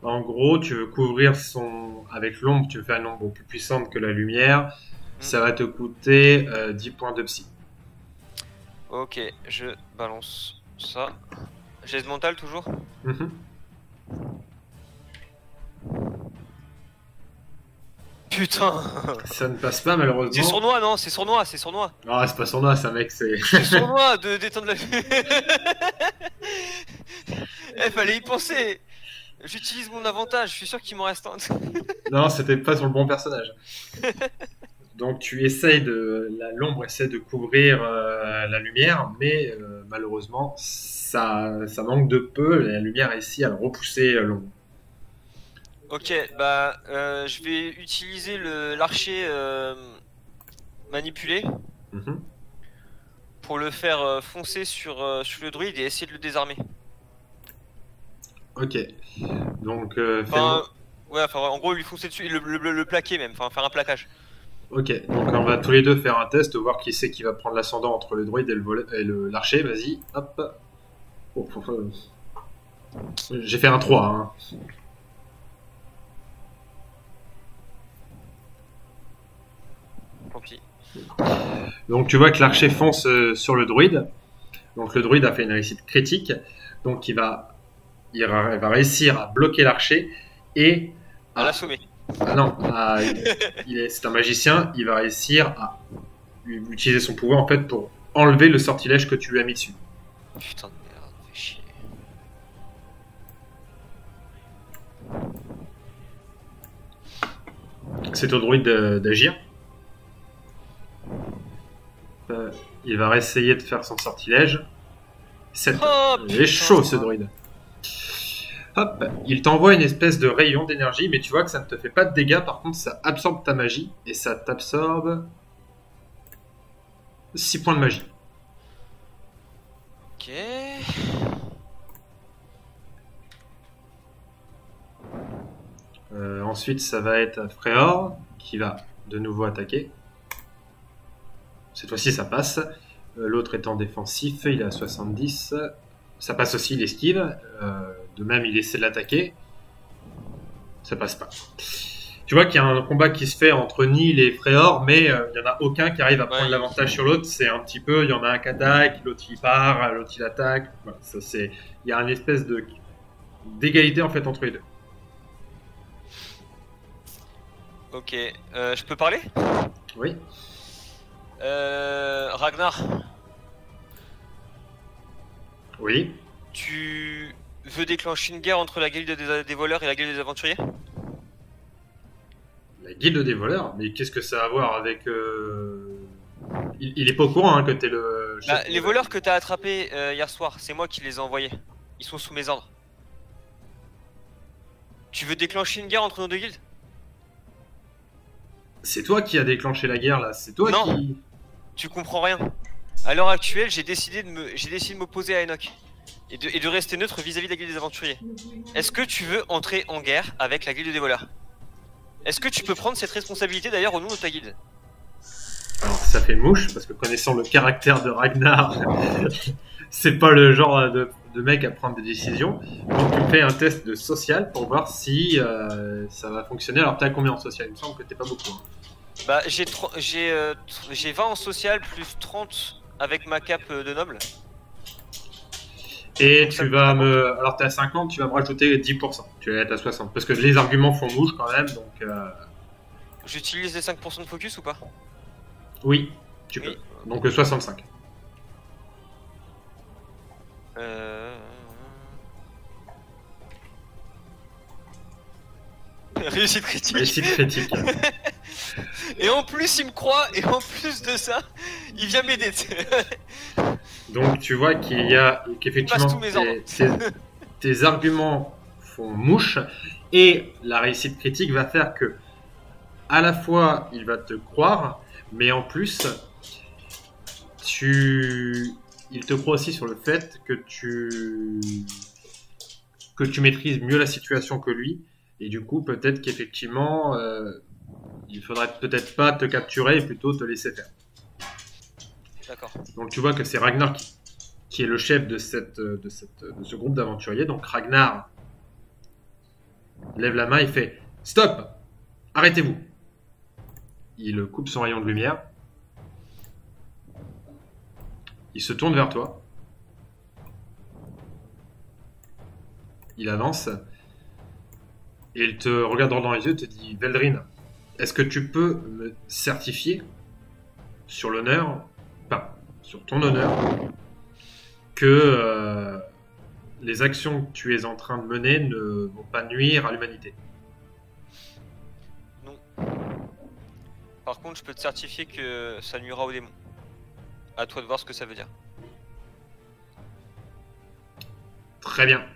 en gros tu veux couvrir avec l'ombre, tu veux faire une ombre plus puissante que la lumière, ça va te coûter 10 points de psy. Ok, je balance ça. Geste mental toujours? Mhm. Putain! Ça ne passe pas malheureusement. C'est sournois, non? C'est sournois, c'est sournois. Non, c'est pas sournois, c'est un mec, c'est... C'est sournois de d'éteindre la... Eh, fallait y penser! J'utilise mon avantage, je suis sûr qu'il m'en reste un. Non, c'était pas sur le bon personnage. Donc tu essayes l'ombre essaie de couvrir la lumière, mais malheureusement ça manque de peu. La lumière réussit à repousser l'ombre. Ok, bah je vais utiliser l'archer manipulé Mhm. pour le faire foncer sur le druide et essayer de le désarmer. Ok. Donc Enfin, ouais, enfin en gros lui foncer dessus et le plaquer même, enfin faire un plaquage. ok. Donc on va tous les deux faire un test, voir qui c'est qui va prendre l'ascendant entre le druide et l'archer. Vas-y, hop. Oh, j'ai fait un 3. Hein. Tant pis. Donc tu vois que l'archer fonce sur le druide. Donc le druide a fait une réussite critique. Donc il va réussir à bloquer l'archer et À l'assommer. Ah non, c'est un magicien, il va réussir à utiliser son pouvoir en fait pour enlever le sortilège que tu lui as mis dessus. Putain de merde, fais chier. C'est au druide d'agir. Il va essayer de faire son sortilège. 7. Oh, Il est putain, chaud ce druide. Hop, il t'envoie une espèce de rayon d'énergie, mais tu vois que ça ne te fait pas de dégâts, par contre ça absorbe ta magie, et ça t'absorbe 6 points de magie. Ok. Ensuite ça va être à Fréor, qui va de nouveau attaquer. Cette fois-ci ça passe. L'autre étant défensif, il est à 70. Ça passe aussi, il esquive. De même, il essaie de l'attaquer. Ça passe pas. Tu vois qu'il y a un combat qui se fait entre Nil et Fréor, mais il n'y en a aucun qui arrive à prendre l'avantage sur l'autre. C'est un petit peu, il y en a un qui attaque, l'autre il part, l'autre il attaque. Voilà, il y a une espèce d'égalité en fait entre les deux. Ok, je peux parler? Oui. Ragnar, Oui. tu veux déclencher une guerre entre la guilde des voleurs et la guilde des aventuriers? La guilde des voleurs? Mais qu'est-ce que ça a à voir avec... Il est pas au courant hein, que t'es le... Bah, les voleurs que t'as attrapés hier soir, c'est moi qui les ai envoyés. Ils sont sous mes ordres. Tu veux déclencher une guerre entre nos deux guildes? C'est toi qui as déclenché la guerre là, c'est toi Non. qui... Tu comprends rien. À l'heure actuelle, j'ai décidé de m'opposer à Enoch. et de rester neutre vis-à-vis de la guilde des aventuriers. Est-ce que tu veux entrer en guerre avec la guilde des voleurs? Est-ce que tu peux prendre cette responsabilité d'ailleurs au nom de ta guilde? Alors ça fait mouche, parce que connaissant le caractère de Ragnar, c'est pas le genre de mec à prendre des décisions. Donc tu fais un test de social pour voir si ça va fonctionner. Alors t'as combien en social? Il me semble que t'es pas beaucoup. Hein. Bah j'ai 20 en social plus 30 avec ma cape de noble. Et tu vas me... Alors t'es à 50, tu vas me rajouter 10%. Tu vas être à 60. Parce que les arguments font mouche quand même, donc... J'utilise les 5% de focus ou pas? Oui, tu peux. Donc 65. Réussite critique. Réussite critique. Et en plus il me croit, et en plus de ça, il vient m'aider. Donc tu vois qu'effectivement tes arguments font mouche, et la réussite critique va faire que à la fois il va te croire, mais en plus il te croit aussi sur le fait que tu maîtrises mieux la situation que lui, et du coup peut-être qu'effectivement il faudrait peut-être pas te capturer et plutôt te laisser faire. D'accord. Donc tu vois que c'est Ragnar qui est le chef de ce groupe d'aventuriers. Donc Ragnar lève la main et fait « Stop! Arrêtez-vous !» Il coupe son rayon de lumière. Il se tourne vers toi. Il avance. Et il te regarde droit dans les yeux et te dit « Veldrin, est-ce que tu peux me certifier sur l'honneur, enfin, sur ton honneur, que les actions que tu es en train de mener ne vont pas nuire à l'humanité ?» Non. Par contre, je peux te certifier que ça nuira aux démons. À toi de voir ce que ça veut dire. Très bien.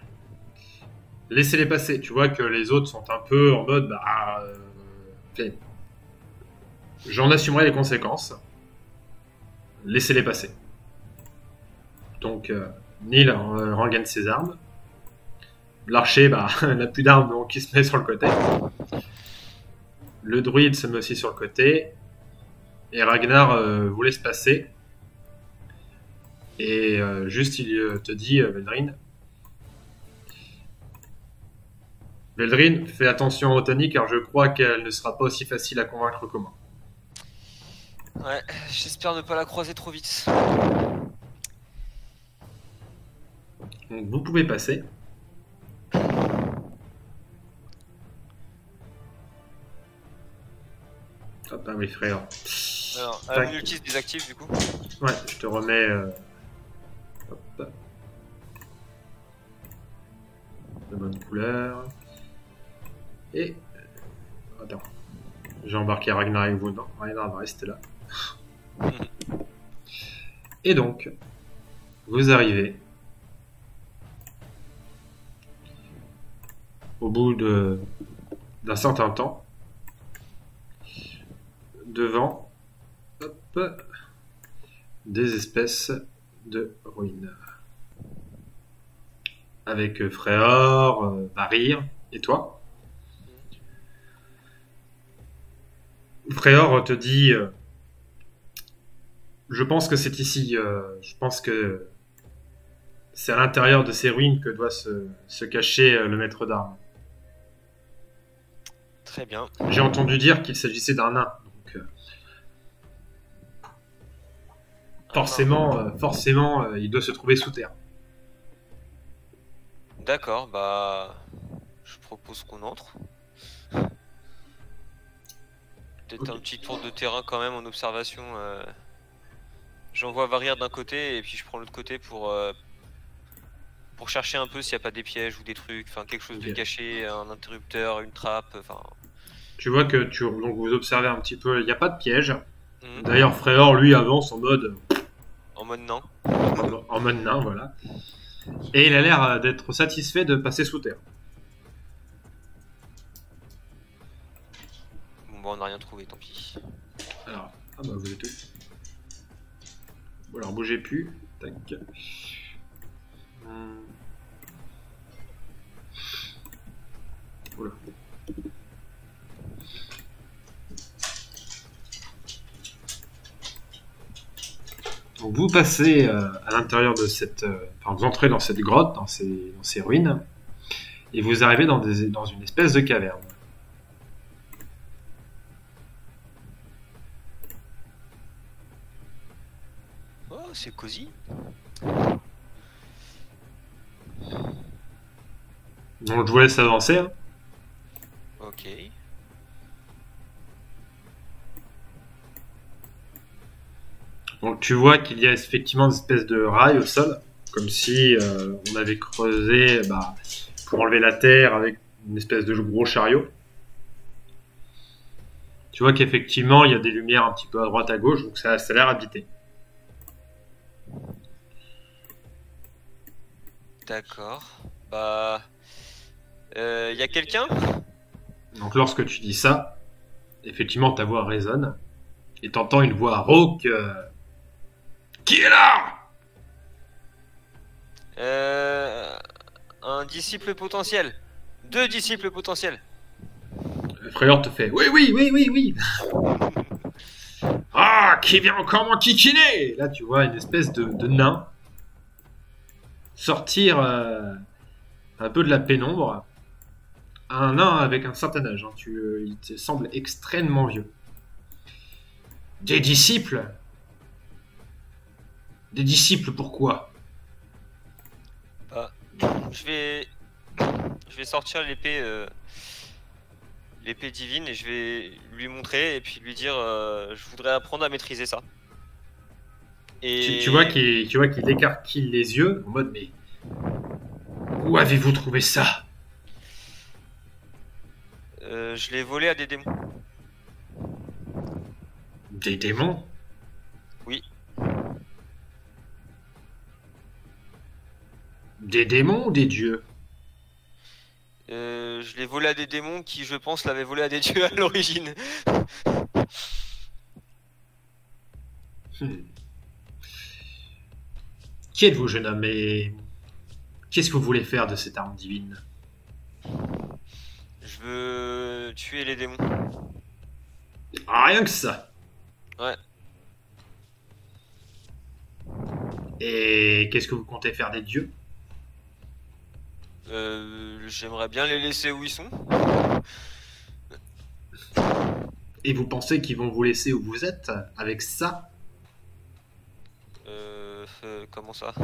Laissez-les passer. Tu vois que les autres sont un peu en mode j'en assumerai les conséquences. Laissez-les passer. Donc Neil rengaine ses armes. L'archer n'a plus d'armes, donc il se met sur le côté. Le druide se met aussi sur le côté. Et Ragnar vous laisse passer. Et juste il te dit, Veldrin, fais attention à Otani car je crois qu'elle ne sera pas aussi facile à convaincre que moi. Ouais, j'espère ne pas la croiser trop vite. Donc vous pouvez passer. Hop, ah oui, frère. Alors, multi se désactive du coup. Ouais, je te remets. Hop. De bonne couleur. Et. Attends. J'ai embarqué Ragnar avec vous, non? Ragnar va rester là. Et donc, vous arrivez au bout d'un certain temps devant des espèces de ruines. Avec Freyr, Varir et toi. Freyr te dit je pense que c'est ici. Je pense que c'est à l'intérieur de ces ruines que doit se cacher le maître d'armes. Très bien. J'ai entendu dire qu'il s'agissait d'un nain. Donc, forcément, il doit se trouver sous terre. D'accord, bah... Je propose qu'on entre. Peut-être un petit tour de terrain quand même en observation. J'envoie Varir d'un côté et puis je prends l'autre côté pour chercher un peu s'il n'y a pas des pièges ou des trucs, enfin quelque chose de caché, un interrupteur, une trappe, enfin... Tu vois que donc vous observez un petit peu, il n'y a pas de piège. D'ailleurs, Freyr, lui, avance en mode... En mode nain. En mode nain, voilà. Et il a l'air d'être satisfait de passer sous terre. Bon, bah on n'a rien trouvé, tant pis. Alors, vous êtes où? Bon, alors bougez plus. Tac. Donc vous passez à l'intérieur de cette... enfin, vous entrez dans cette grotte, dans ces ruines, et vous arrivez dans une espèce de caverne. Oh, c'est cosy. Donc je vous laisse avancer. Hein. Ok. Donc tu vois qu'il y a effectivement une espèce de rail au sol, comme si on avait creusé pour enlever la terre avec une espèce de gros chariot. Tu vois qu'effectivement il y a des lumières un petit peu à droite à gauche, donc ça a l'air habité. D'accord. Bah... y a quelqu'un? Donc lorsque tu dis ça, effectivement ta voix résonne, et t'entends une voix rauque. Qui est là? Un disciple potentiel. 2 disciples potentiels. Le frayeur te fait oui, oui, oui, oui, oui. Ah, qui vient encore m'enquiquiner? Là, tu vois une espèce de nain sortir un peu de la pénombre. Un nain avec un certain âge. Hein. Il te semble extrêmement vieux. Des disciples? Des disciples, pourquoi? Bah, je vais sortir l'épée divine et je vais lui montrer et puis lui dire je voudrais apprendre à maîtriser ça. Et Tu vois qu'il écarquille les yeux en mode mais où avez-vous trouvé ça? je l'ai volé à des démons. Des démons? Oui. Des démons ou des dieux? Je l'ai volé à des démons qui, je pense, l'avaient volé à des dieux à l'origine. Qui êtes-vous, jeune homme, et qu'est-ce que vous voulez faire de cette arme divine? Je veux tuer les démons. Ah, rien que ça. Ouais. Et qu'est-ce que vous comptez faire des dieux? J'aimerais bien les laisser où ils sont. Et vous pensez qu'ils vont vous laisser où vous êtes avec ça? Comment ça?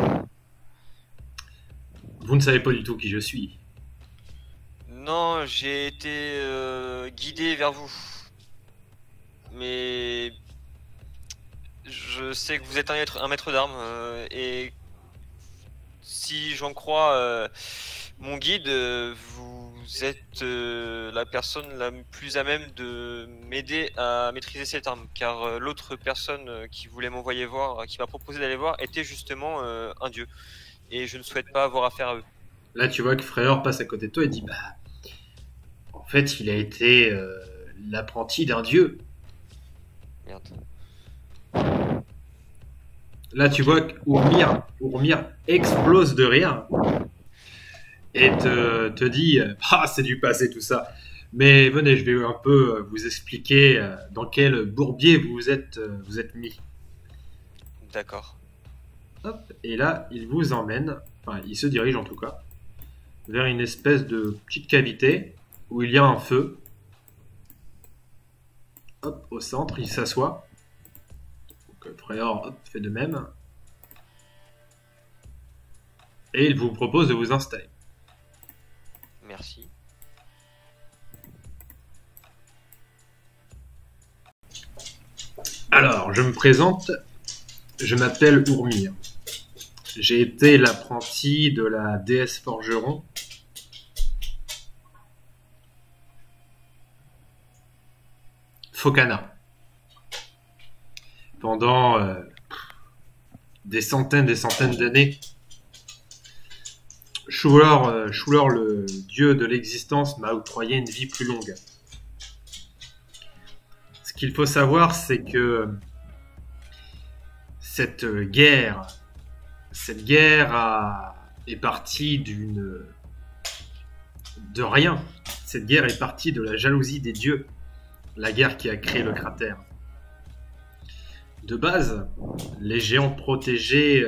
Vous ne savez pas du tout qui je suis. Non, j'ai été guidé vers vous. Mais je sais que vous êtes un maître d'armes et si j'en crois mon guide, vous êtes la personne la plus à même de m'aider à maîtriser cette arme, car l'autre personne qui voulait m'envoyer voir, qui m'a proposé d'aller voir, était justement un dieu, et je ne souhaite pas avoir affaire à eux. Là, tu vois que Freyr passe à côté de toi et dit bah, en fait, il a été l'apprenti d'un dieu. Merde. Là, tu vois que Urmir explose de rire et te dit ah, c'est du passé tout ça. Mais venez, je vais un peu vous expliquer dans quel bourbier vous êtes mis. D'accord. Hop, et là, il vous emmène, enfin, il se dirige en tout cas, vers une espèce de petite cavité où il y a un feu. Hop, au centre, il s'assoit. Donc, Freyr fait de même. Et il vous propose de vous installer. Merci. Alors, je me présente. Je m'appelle Urmir. J'ai été l'apprenti de la déesse forgeron. Fokana. Pendant des centaines d'années, Shulor, le dieu de l'existence, m'a octroyé une vie plus longue. Ce qu'il faut savoir, c'est que cette guerre est partie de rien. Cette guerre est partie de la jalousie des dieux. La guerre qui a créé le cratère. de base, les géants protégeaient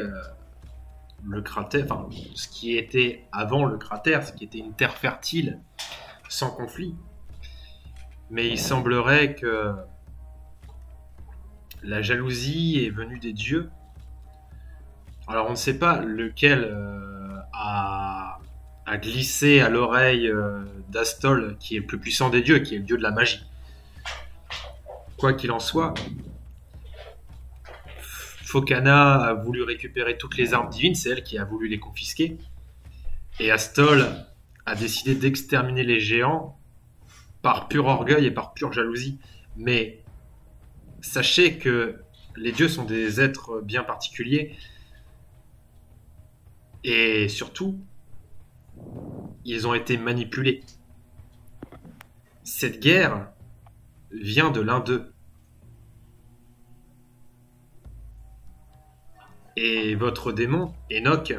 le cratère, enfin, ce qui était avant le cratère, ce qui était une terre fertile, sans conflit. Mais il semblerait que la jalousie est venue des dieux. Alors on ne sait pas lequel a glissé à l'oreille d'Astol, qui est le plus puissant des dieux, qui est le dieu de la magie. Quoi qu'il en soit, Fokana a voulu récupérer toutes les armes divines, c'est elle qui a voulu les confisquer. Et Astol a décidé d'exterminer les géants par pur orgueil et par pure jalousie. Mais sachez que les dieux sont des êtres bien particuliers. Et surtout, ils ont été manipulés. Cette guerre vient de l'un d'eux. Et votre démon, Enoch,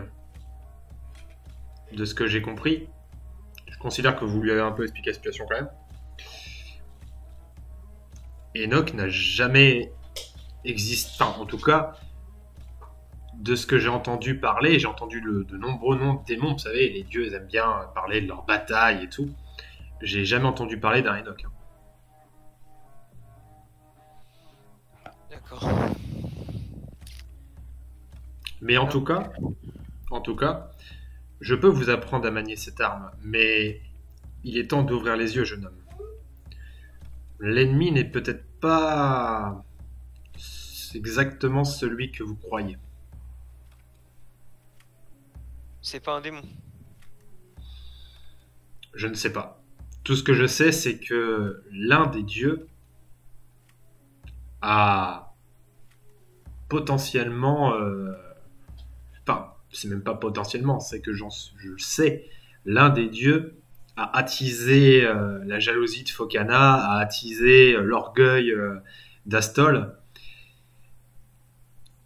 de ce que j'ai compris, je considère que vous lui avez un peu expliqué la situation quand même. Enoch n'a jamais existé, enfin en tout cas, de ce que j'ai entendu parler, j'ai entendu de nombreux noms de démons, vous savez, les dieux ils aiment bien parler de leur bataille et tout. J'ai jamais entendu parler d'un Enoch. D'accord. Mais en tout cas, je peux vous apprendre à manier cette arme, mais il est temps d'ouvrir les yeux, jeune homme. L'ennemi n'est peut-être pas exactement celui que vous croyez. C'est pas un démon. Je ne sais pas. Tout ce que je sais, c'est que l'un des dieux a potentiellement... Enfin, c'est même pas potentiellement, c'est que je le sais. L'un des dieux a attisé la jalousie de Fokana, a attisé l'orgueil d'Astol.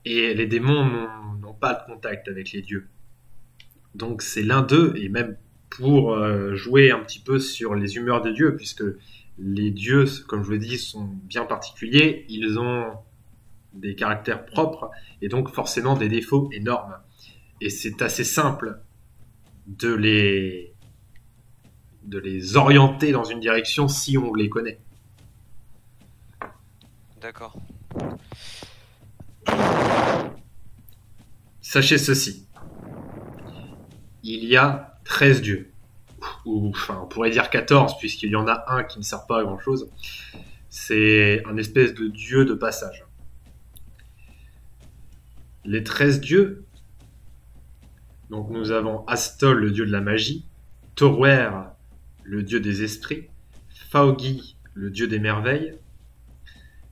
Et les démons n'ont pas de contact avec les dieux. Donc c'est l'un d'eux, et même pour jouer un petit peu sur les humeurs des dieux, puisque les dieux, comme je vous l'ai dit, sont bien particuliers, ils ont des caractères propres, et donc forcément des défauts énormes. Et c'est assez simple de les orienter dans une direction si on les connaît. D'accord. Sachez ceci. Il y a 13 dieux. Ou, enfin, on pourrait dire 14, puisqu'il y en a un qui ne sert pas à grand chose. C'est un espèce de dieu de passage. Les 13 dieux, donc nous avons Astol, le dieu de la magie, Torwer, le dieu des esprits, Faugi, le dieu des merveilles,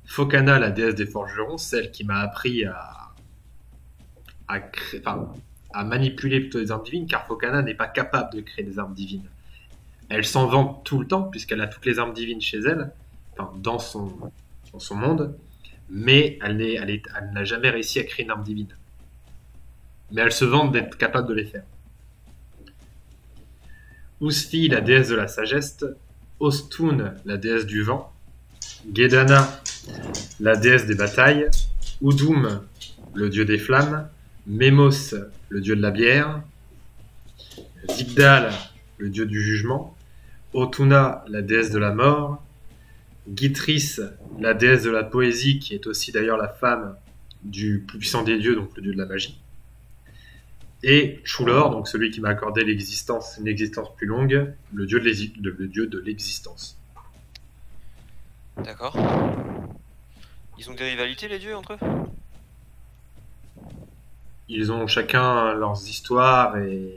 Fokana, la déesse des forgerons, celle qui m'a appris à manipuler plutôt des armes divines, car Fokana n'est pas capable de créer des armes divines. Elle s'en vante tout le temps, puisqu'elle a toutes les armes divines chez elle, enfin, dans son monde, mais elle n'a jamais réussi à créer une arme divine. Mais elle se vante d'être capable de les faire. Usfi, la déesse de la sagesse, Ostun, la déesse du vent, Gedana, la déesse des batailles, Udum, le dieu des flammes, Memos, le dieu de la bière, Zigdal, le dieu du jugement, Otuna, la déesse de la mort, Githris, la déesse de la poésie, qui est aussi d'ailleurs la femme du plus puissant des dieux, donc le dieu de la magie, et Chulor, donc celui qui m'a accordé une existence plus longue, le dieu de l'existence. D'accord. Ils ont des rivalités, les dieux, entre eux? Ils ont chacun leurs histoires et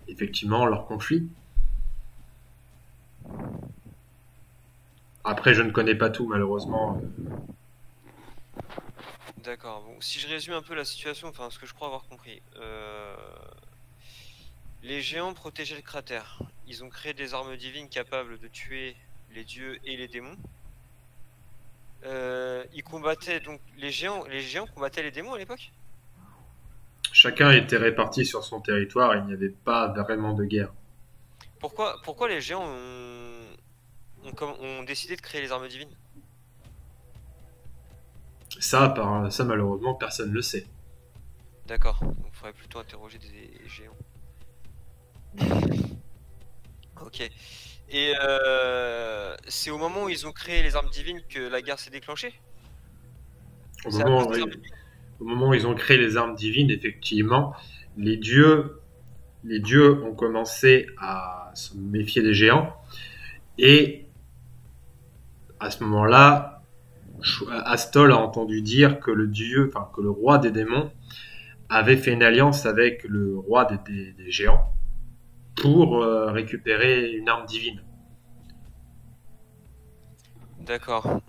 effectivement leurs conflits. Après, je ne connais pas tout, malheureusement. D'accord. Bon, si je résume un peu la situation, enfin ce que je crois avoir compris. Les géants protégeaient le cratère. Ils ont créé des armes divines capables de tuer les dieux et les démons. Ils combattaient donc les géants combattaient les démons à l'époque? Chacun était réparti sur son territoire et il n'y avait pas vraiment de guerre. Pourquoi les géants ont décidé de créer les armes divines? Ça malheureusement, personne ne le sait. D'accord. Donc il faudrait plutôt interroger des géants. Ok. Et c'est au moment où ils ont créé les armes divines que la guerre s'est déclenchée? Au C'est à moment, cause des armes oui, divines? au moment où ils ont créé les armes divines, effectivement, les dieux, les dieux ont commencé à se méfier des géants. Et à ce moment-là, Astol a entendu dire que que le roi des démons avait fait une alliance avec le roi des géants pour récupérer une arme divine. D'accord.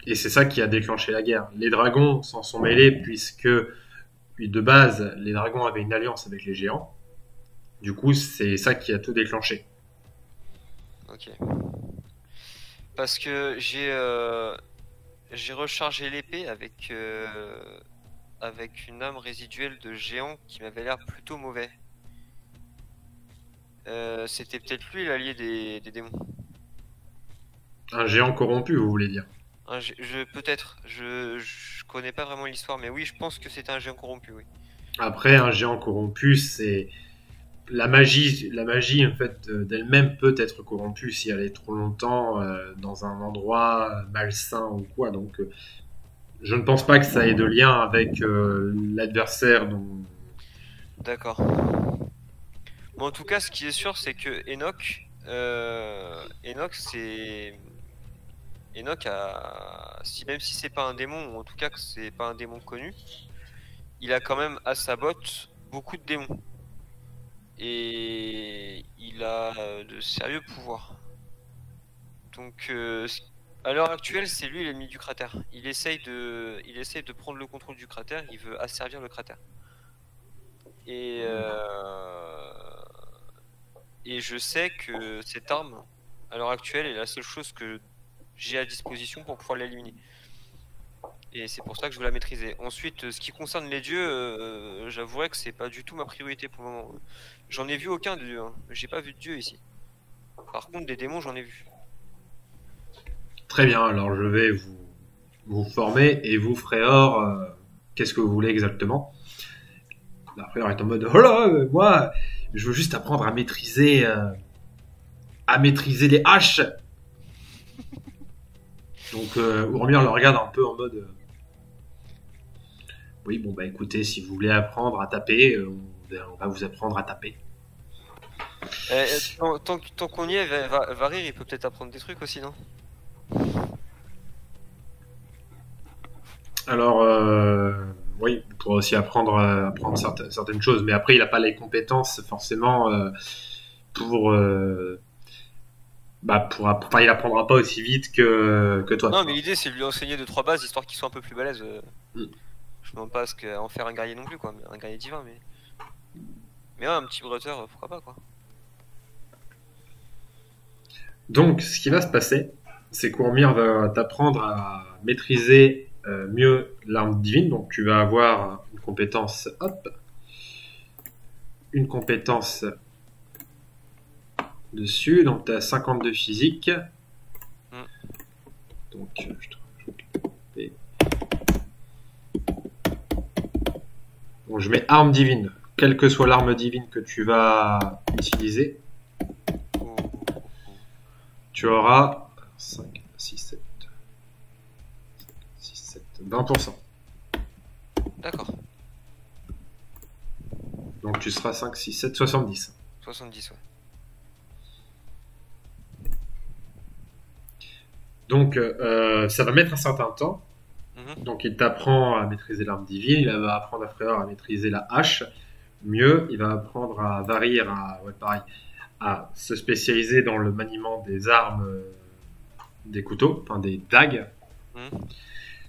Et c'est ça qui a déclenché la guerre. Les dragons s'en sont mêlés puisque, de base, les dragons avaient une alliance avec les géants. Du coup, c'est ça qui a tout déclenché. Ok. Parce que j'ai rechargé l'épée avec une âme résiduelle de géant qui m'avait l'air plutôt mauvais. C'était peut-être lui l'allié des démons. Un géant corrompu, vous voulez dire? Peut-être. Je connais pas vraiment l'histoire, mais oui, je pense que c'était un géant corrompu, oui. Après, un géant corrompu, c'est la magie en fait d'elle-même peut être corrompue si elle est trop longtemps dans un endroit malsain ou quoi. Donc, je ne pense pas que ça ait de lien avec l'adversaire dont. D'accord. Bon, en tout cas, ce qui est sûr, c'est que Enoch même si c'est pas un démon, ou en tout cas que c'est pas un démon connu, il a quand même à sa botte beaucoup de démons. Et il a de sérieux pouvoirs. Donc, à l'heure actuelle, c'est lui l'ennemi du cratère. Il essaye de prendre le contrôle du cratère, il veut asservir le cratère. Et, et je sais que cette arme, à l'heure actuelle, est la seule chose que j'ai à disposition pour pouvoir l'éliminer. Et c'est pour ça que je veux la maîtriser. Ensuite, ce qui concerne les dieux, j'avouerai que c'est pas du tout ma priorité pour le moment. J'en ai vu aucun de dieu, hein. J'ai pas vu de dieu ici. Par contre, des démons, j'en ai vu. Très bien, alors je vais vous former et vous, Fréor, qu'est-ce que vous voulez exactement? La Fréor est en mode oh là, moi, je veux juste apprendre à maîtriser les haches. Donc, Ourmir le regarde un peu en mode oui, bon, bah écoutez, si vous voulez apprendre à taper, on va vous apprendre à taper. Tant qu'on y est, Varir, il peut peut-être apprendre des trucs aussi, non? Alors, oui, il pourra aussi apprendre certaines choses, mais après, il n'a pas les compétences forcément pour. Enfin, il apprendra pas aussi vite que toi. Non, Tu mais vois. l'idée, c'est de lui enseigner 2-3 bases, histoire qu'il soit un peu plus balèze. Mm. Je ne demande pas à en faire un guerrier non plus, quoi. Un guerrier divin, mais. Mais ouais, un petit bretteur, pourquoi pas, quoi. Donc, ce qui va se passer, c'est qu'Ourmir va t'apprendre à maîtriser mieux l'arme divine. Donc, tu vas avoir une compétence, hop, une compétence dessus. Donc, tu as 52 physique. Mm. Donc, je te rajoute. Donc, je mets arme divine. Quelle que soit l'arme divine que tu vas utiliser, Oh. tu auras 5, 6, 7, 6, 7, 20%. D'accord. Donc, tu seras 5, 6, 7, 70. 70, ouais. Donc, ça va mettre un certain temps. Mhm. Donc, il t'apprend à maîtriser l'arme divine, il va apprendre à Frère à maîtriser la hache. Mieux, il va apprendre à varier, à se spécialiser dans le maniement des armes, des couteaux, enfin des dagues. Mhm.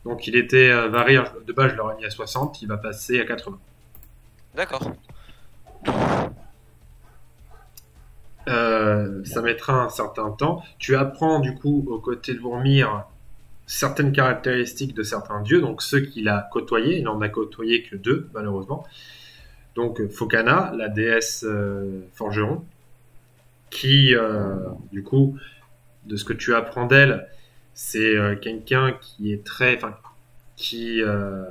Donc, il était Varir, de base, je l'aurais mis à 60, il va passer à 80. D'accord. Ça mettra un certain temps. Tu apprends du coup aux côtés de Vourmir certaines caractéristiques de certains dieux, donc ceux qu'il a côtoyés, il n'en a côtoyé que 2 malheureusement. Donc Fokana, la déesse forgeron, qui du coup, de ce que tu apprends d'elle, C'est quelqu'un qui est très, enfin, qui, euh,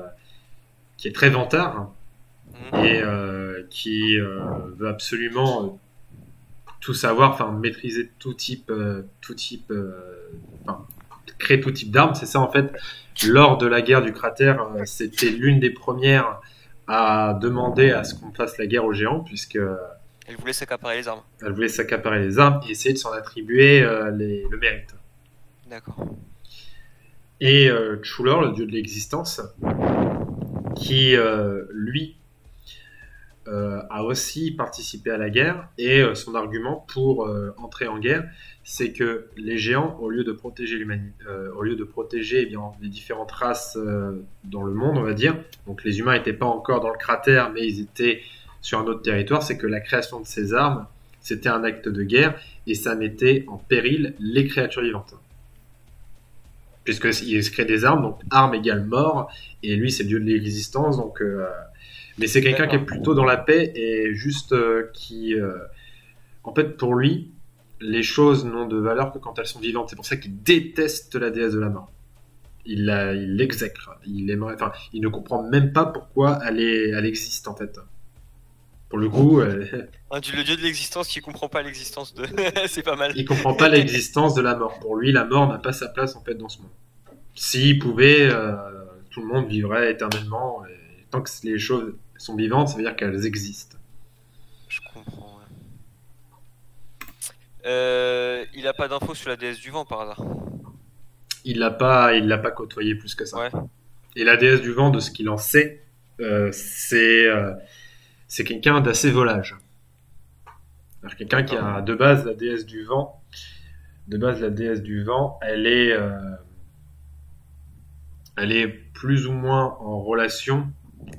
qui est très vantard et qui veut absolument tout savoir, enfin maîtriser enfin, créer tout type d'armes. C'est ça en fait. Lors de la guerre du cratère, c'était l'une des premières à demander à ce qu'on fasse la guerre aux géants, puisque Elle voulait s'accaparer les armes. elle voulait s'accaparer les armes et essayer de s'en attribuer le mérite. D'accord. Et Chulor, le dieu de l'existence, qui lui a aussi participé à la guerre, et son argument pour entrer en guerre, c'est que les géants, au lieu de protéger au lieu de protéger eh bien, les différentes races dans le monde, on va dire, donc les humains n'étaient pas encore dans le cratère, mais ils étaient sur un autre territoire, c'est que la création de ces armes, c'était un acte de guerre, et ça mettait en péril les créatures vivantes. Puisqu'il se crée des armes, donc arme égale mort, et lui c'est le dieu de l'existence, donc mais c'est quelqu'un qui est plutôt dans la paix et juste en fait, pour lui, les choses n'ont de valeur que quand elles sont vivantes. C'est pour ça qu'il déteste la déesse de la mort. Il l'exècre. Enfin, il ne comprend même pas pourquoi elle existe en fait. Pour le coup, le dieu de l'existence qui comprend pas l'existence de. C'est pas mal. Il comprend pas l'existence de la mort. Pour lui, la mort n'a pas sa place en fait dans ce monde. S'il pouvait, tout le monde vivrait éternellement. Et tant que les choses sont vivantes, ça veut dire qu'elles existent. Je comprends. Il a pas d'infos sur la déesse du vent par hasard. Il l'a pas côtoyé plus que ça. Ouais. Et la déesse du vent, de ce qu'il en sait, c'est quelqu'un d'assez volage. Alors quelqu'un qui a de base la déesse du vent. De base, la déesse du vent, elle est plus ou moins en relation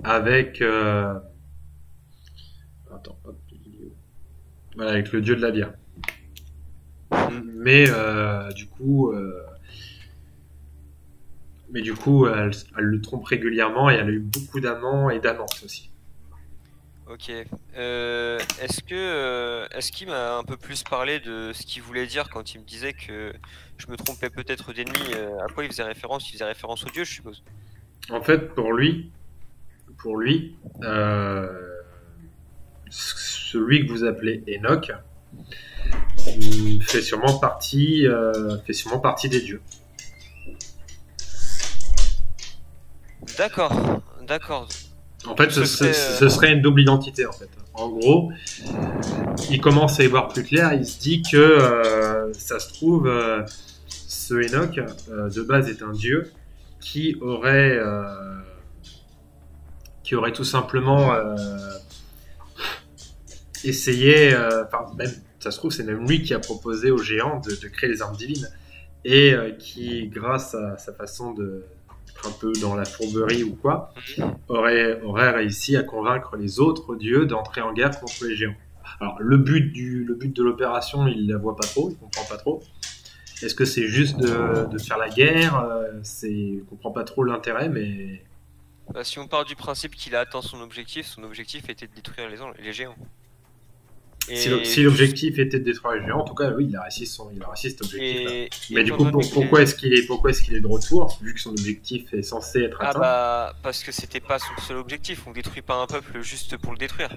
avec attends, hop, voilà, avec le dieu de la bière. Mais du coup, elle le trompe régulièrement et elle a eu beaucoup d'amants et d'amantes aussi. Ok. Est-ce qu'il m'a un peu plus parlé de ce qu'il voulait dire quand il me disait que je me trompais peut-être d'ennemi? À quoi il faisait référence? Il faisait référence au dieu, je suppose. En fait, pour lui, celui que vous appelez Enoch fait sûrement partie des dieux. D'accord. En fait, ce serait une double identité. En fait, en gros, il commence à y voir plus clair. Il se dit que ça se trouve, ce Enoch de base est un dieu qui aurait tout simplement essayé. Enfin, même ça se trouve, c'est même lui qui a proposé aux géants de créer les armes divines et qui, grâce à sa façon de un peu dans la fourberie ou quoi, aurait réussi à convaincre les autres dieux d'entrer en guerre contre les géants. Alors le but de l'opération, il la voit pas trop, il comprend pas trop. Est-ce que c'est juste de faire la guerre? Il comprend pas trop l'intérêt, mais bah, si on part du principe qu'il a atteint son objectif était de détruire les géants. Et si l'objectif était de détruire les géants, en tout cas, oui, il a réussi cet objectif-là. Mais du coup, pourquoi est-ce qu'il est de retour, vu que son objectif est censé être atteint? Bah, parce que c'était pas son seul objectif. On détruit pas un peuple juste pour le détruire.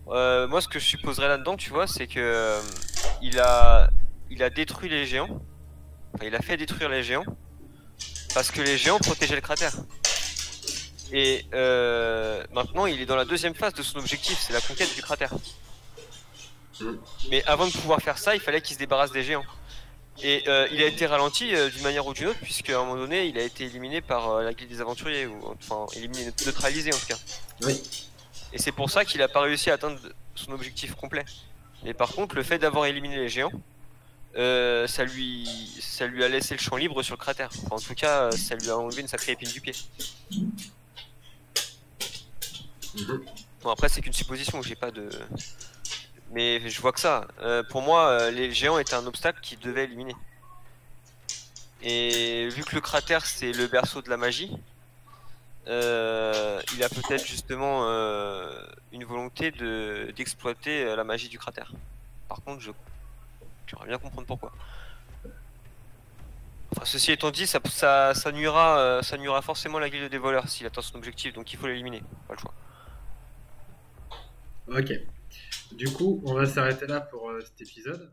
Moi, ce que je supposerais là-dedans, tu vois, c'est que il a détruit les géants. Enfin, il a fait détruire les géants parce que les géants protégeaient le cratère. Et maintenant, il est dans la deuxième phase de son objectif, c'est la conquête du cratère. Mais avant de pouvoir faire ça, il fallait qu'il se débarrasse des géants. Et il a été ralenti d'une manière ou d'une autre, puisqu'à un moment donné, il a été éliminé par la guilde des aventuriers, ou enfin éliminé, neutralisé en tout cas. Oui. Et c'est pour ça qu'il a pas réussi à atteindre son objectif complet. Mais par contre, le fait d'avoir éliminé les géants, ça lui a laissé le champ libre sur le cratère. Enfin, en tout cas, ça lui a enlevé une sacrée épine du pied. Bon, après, c'est qu'une supposition, j'ai pas de... Mais je vois que ça. Pour moi, les géants étaient un obstacle qu'il devait éliminer. Et vu que le cratère, c'est le berceau de la magie, il a peut-être justement une volonté d'exploiter la magie du cratère. Par contre, j'aimerais bien comprendre pourquoi. Ceci étant dit, ça nuira forcément à la guilde des voleurs s'il atteint son objectif, donc il faut l'éliminer. Pas le choix. Ok. Du coup, on va s'arrêter là pour cet épisode.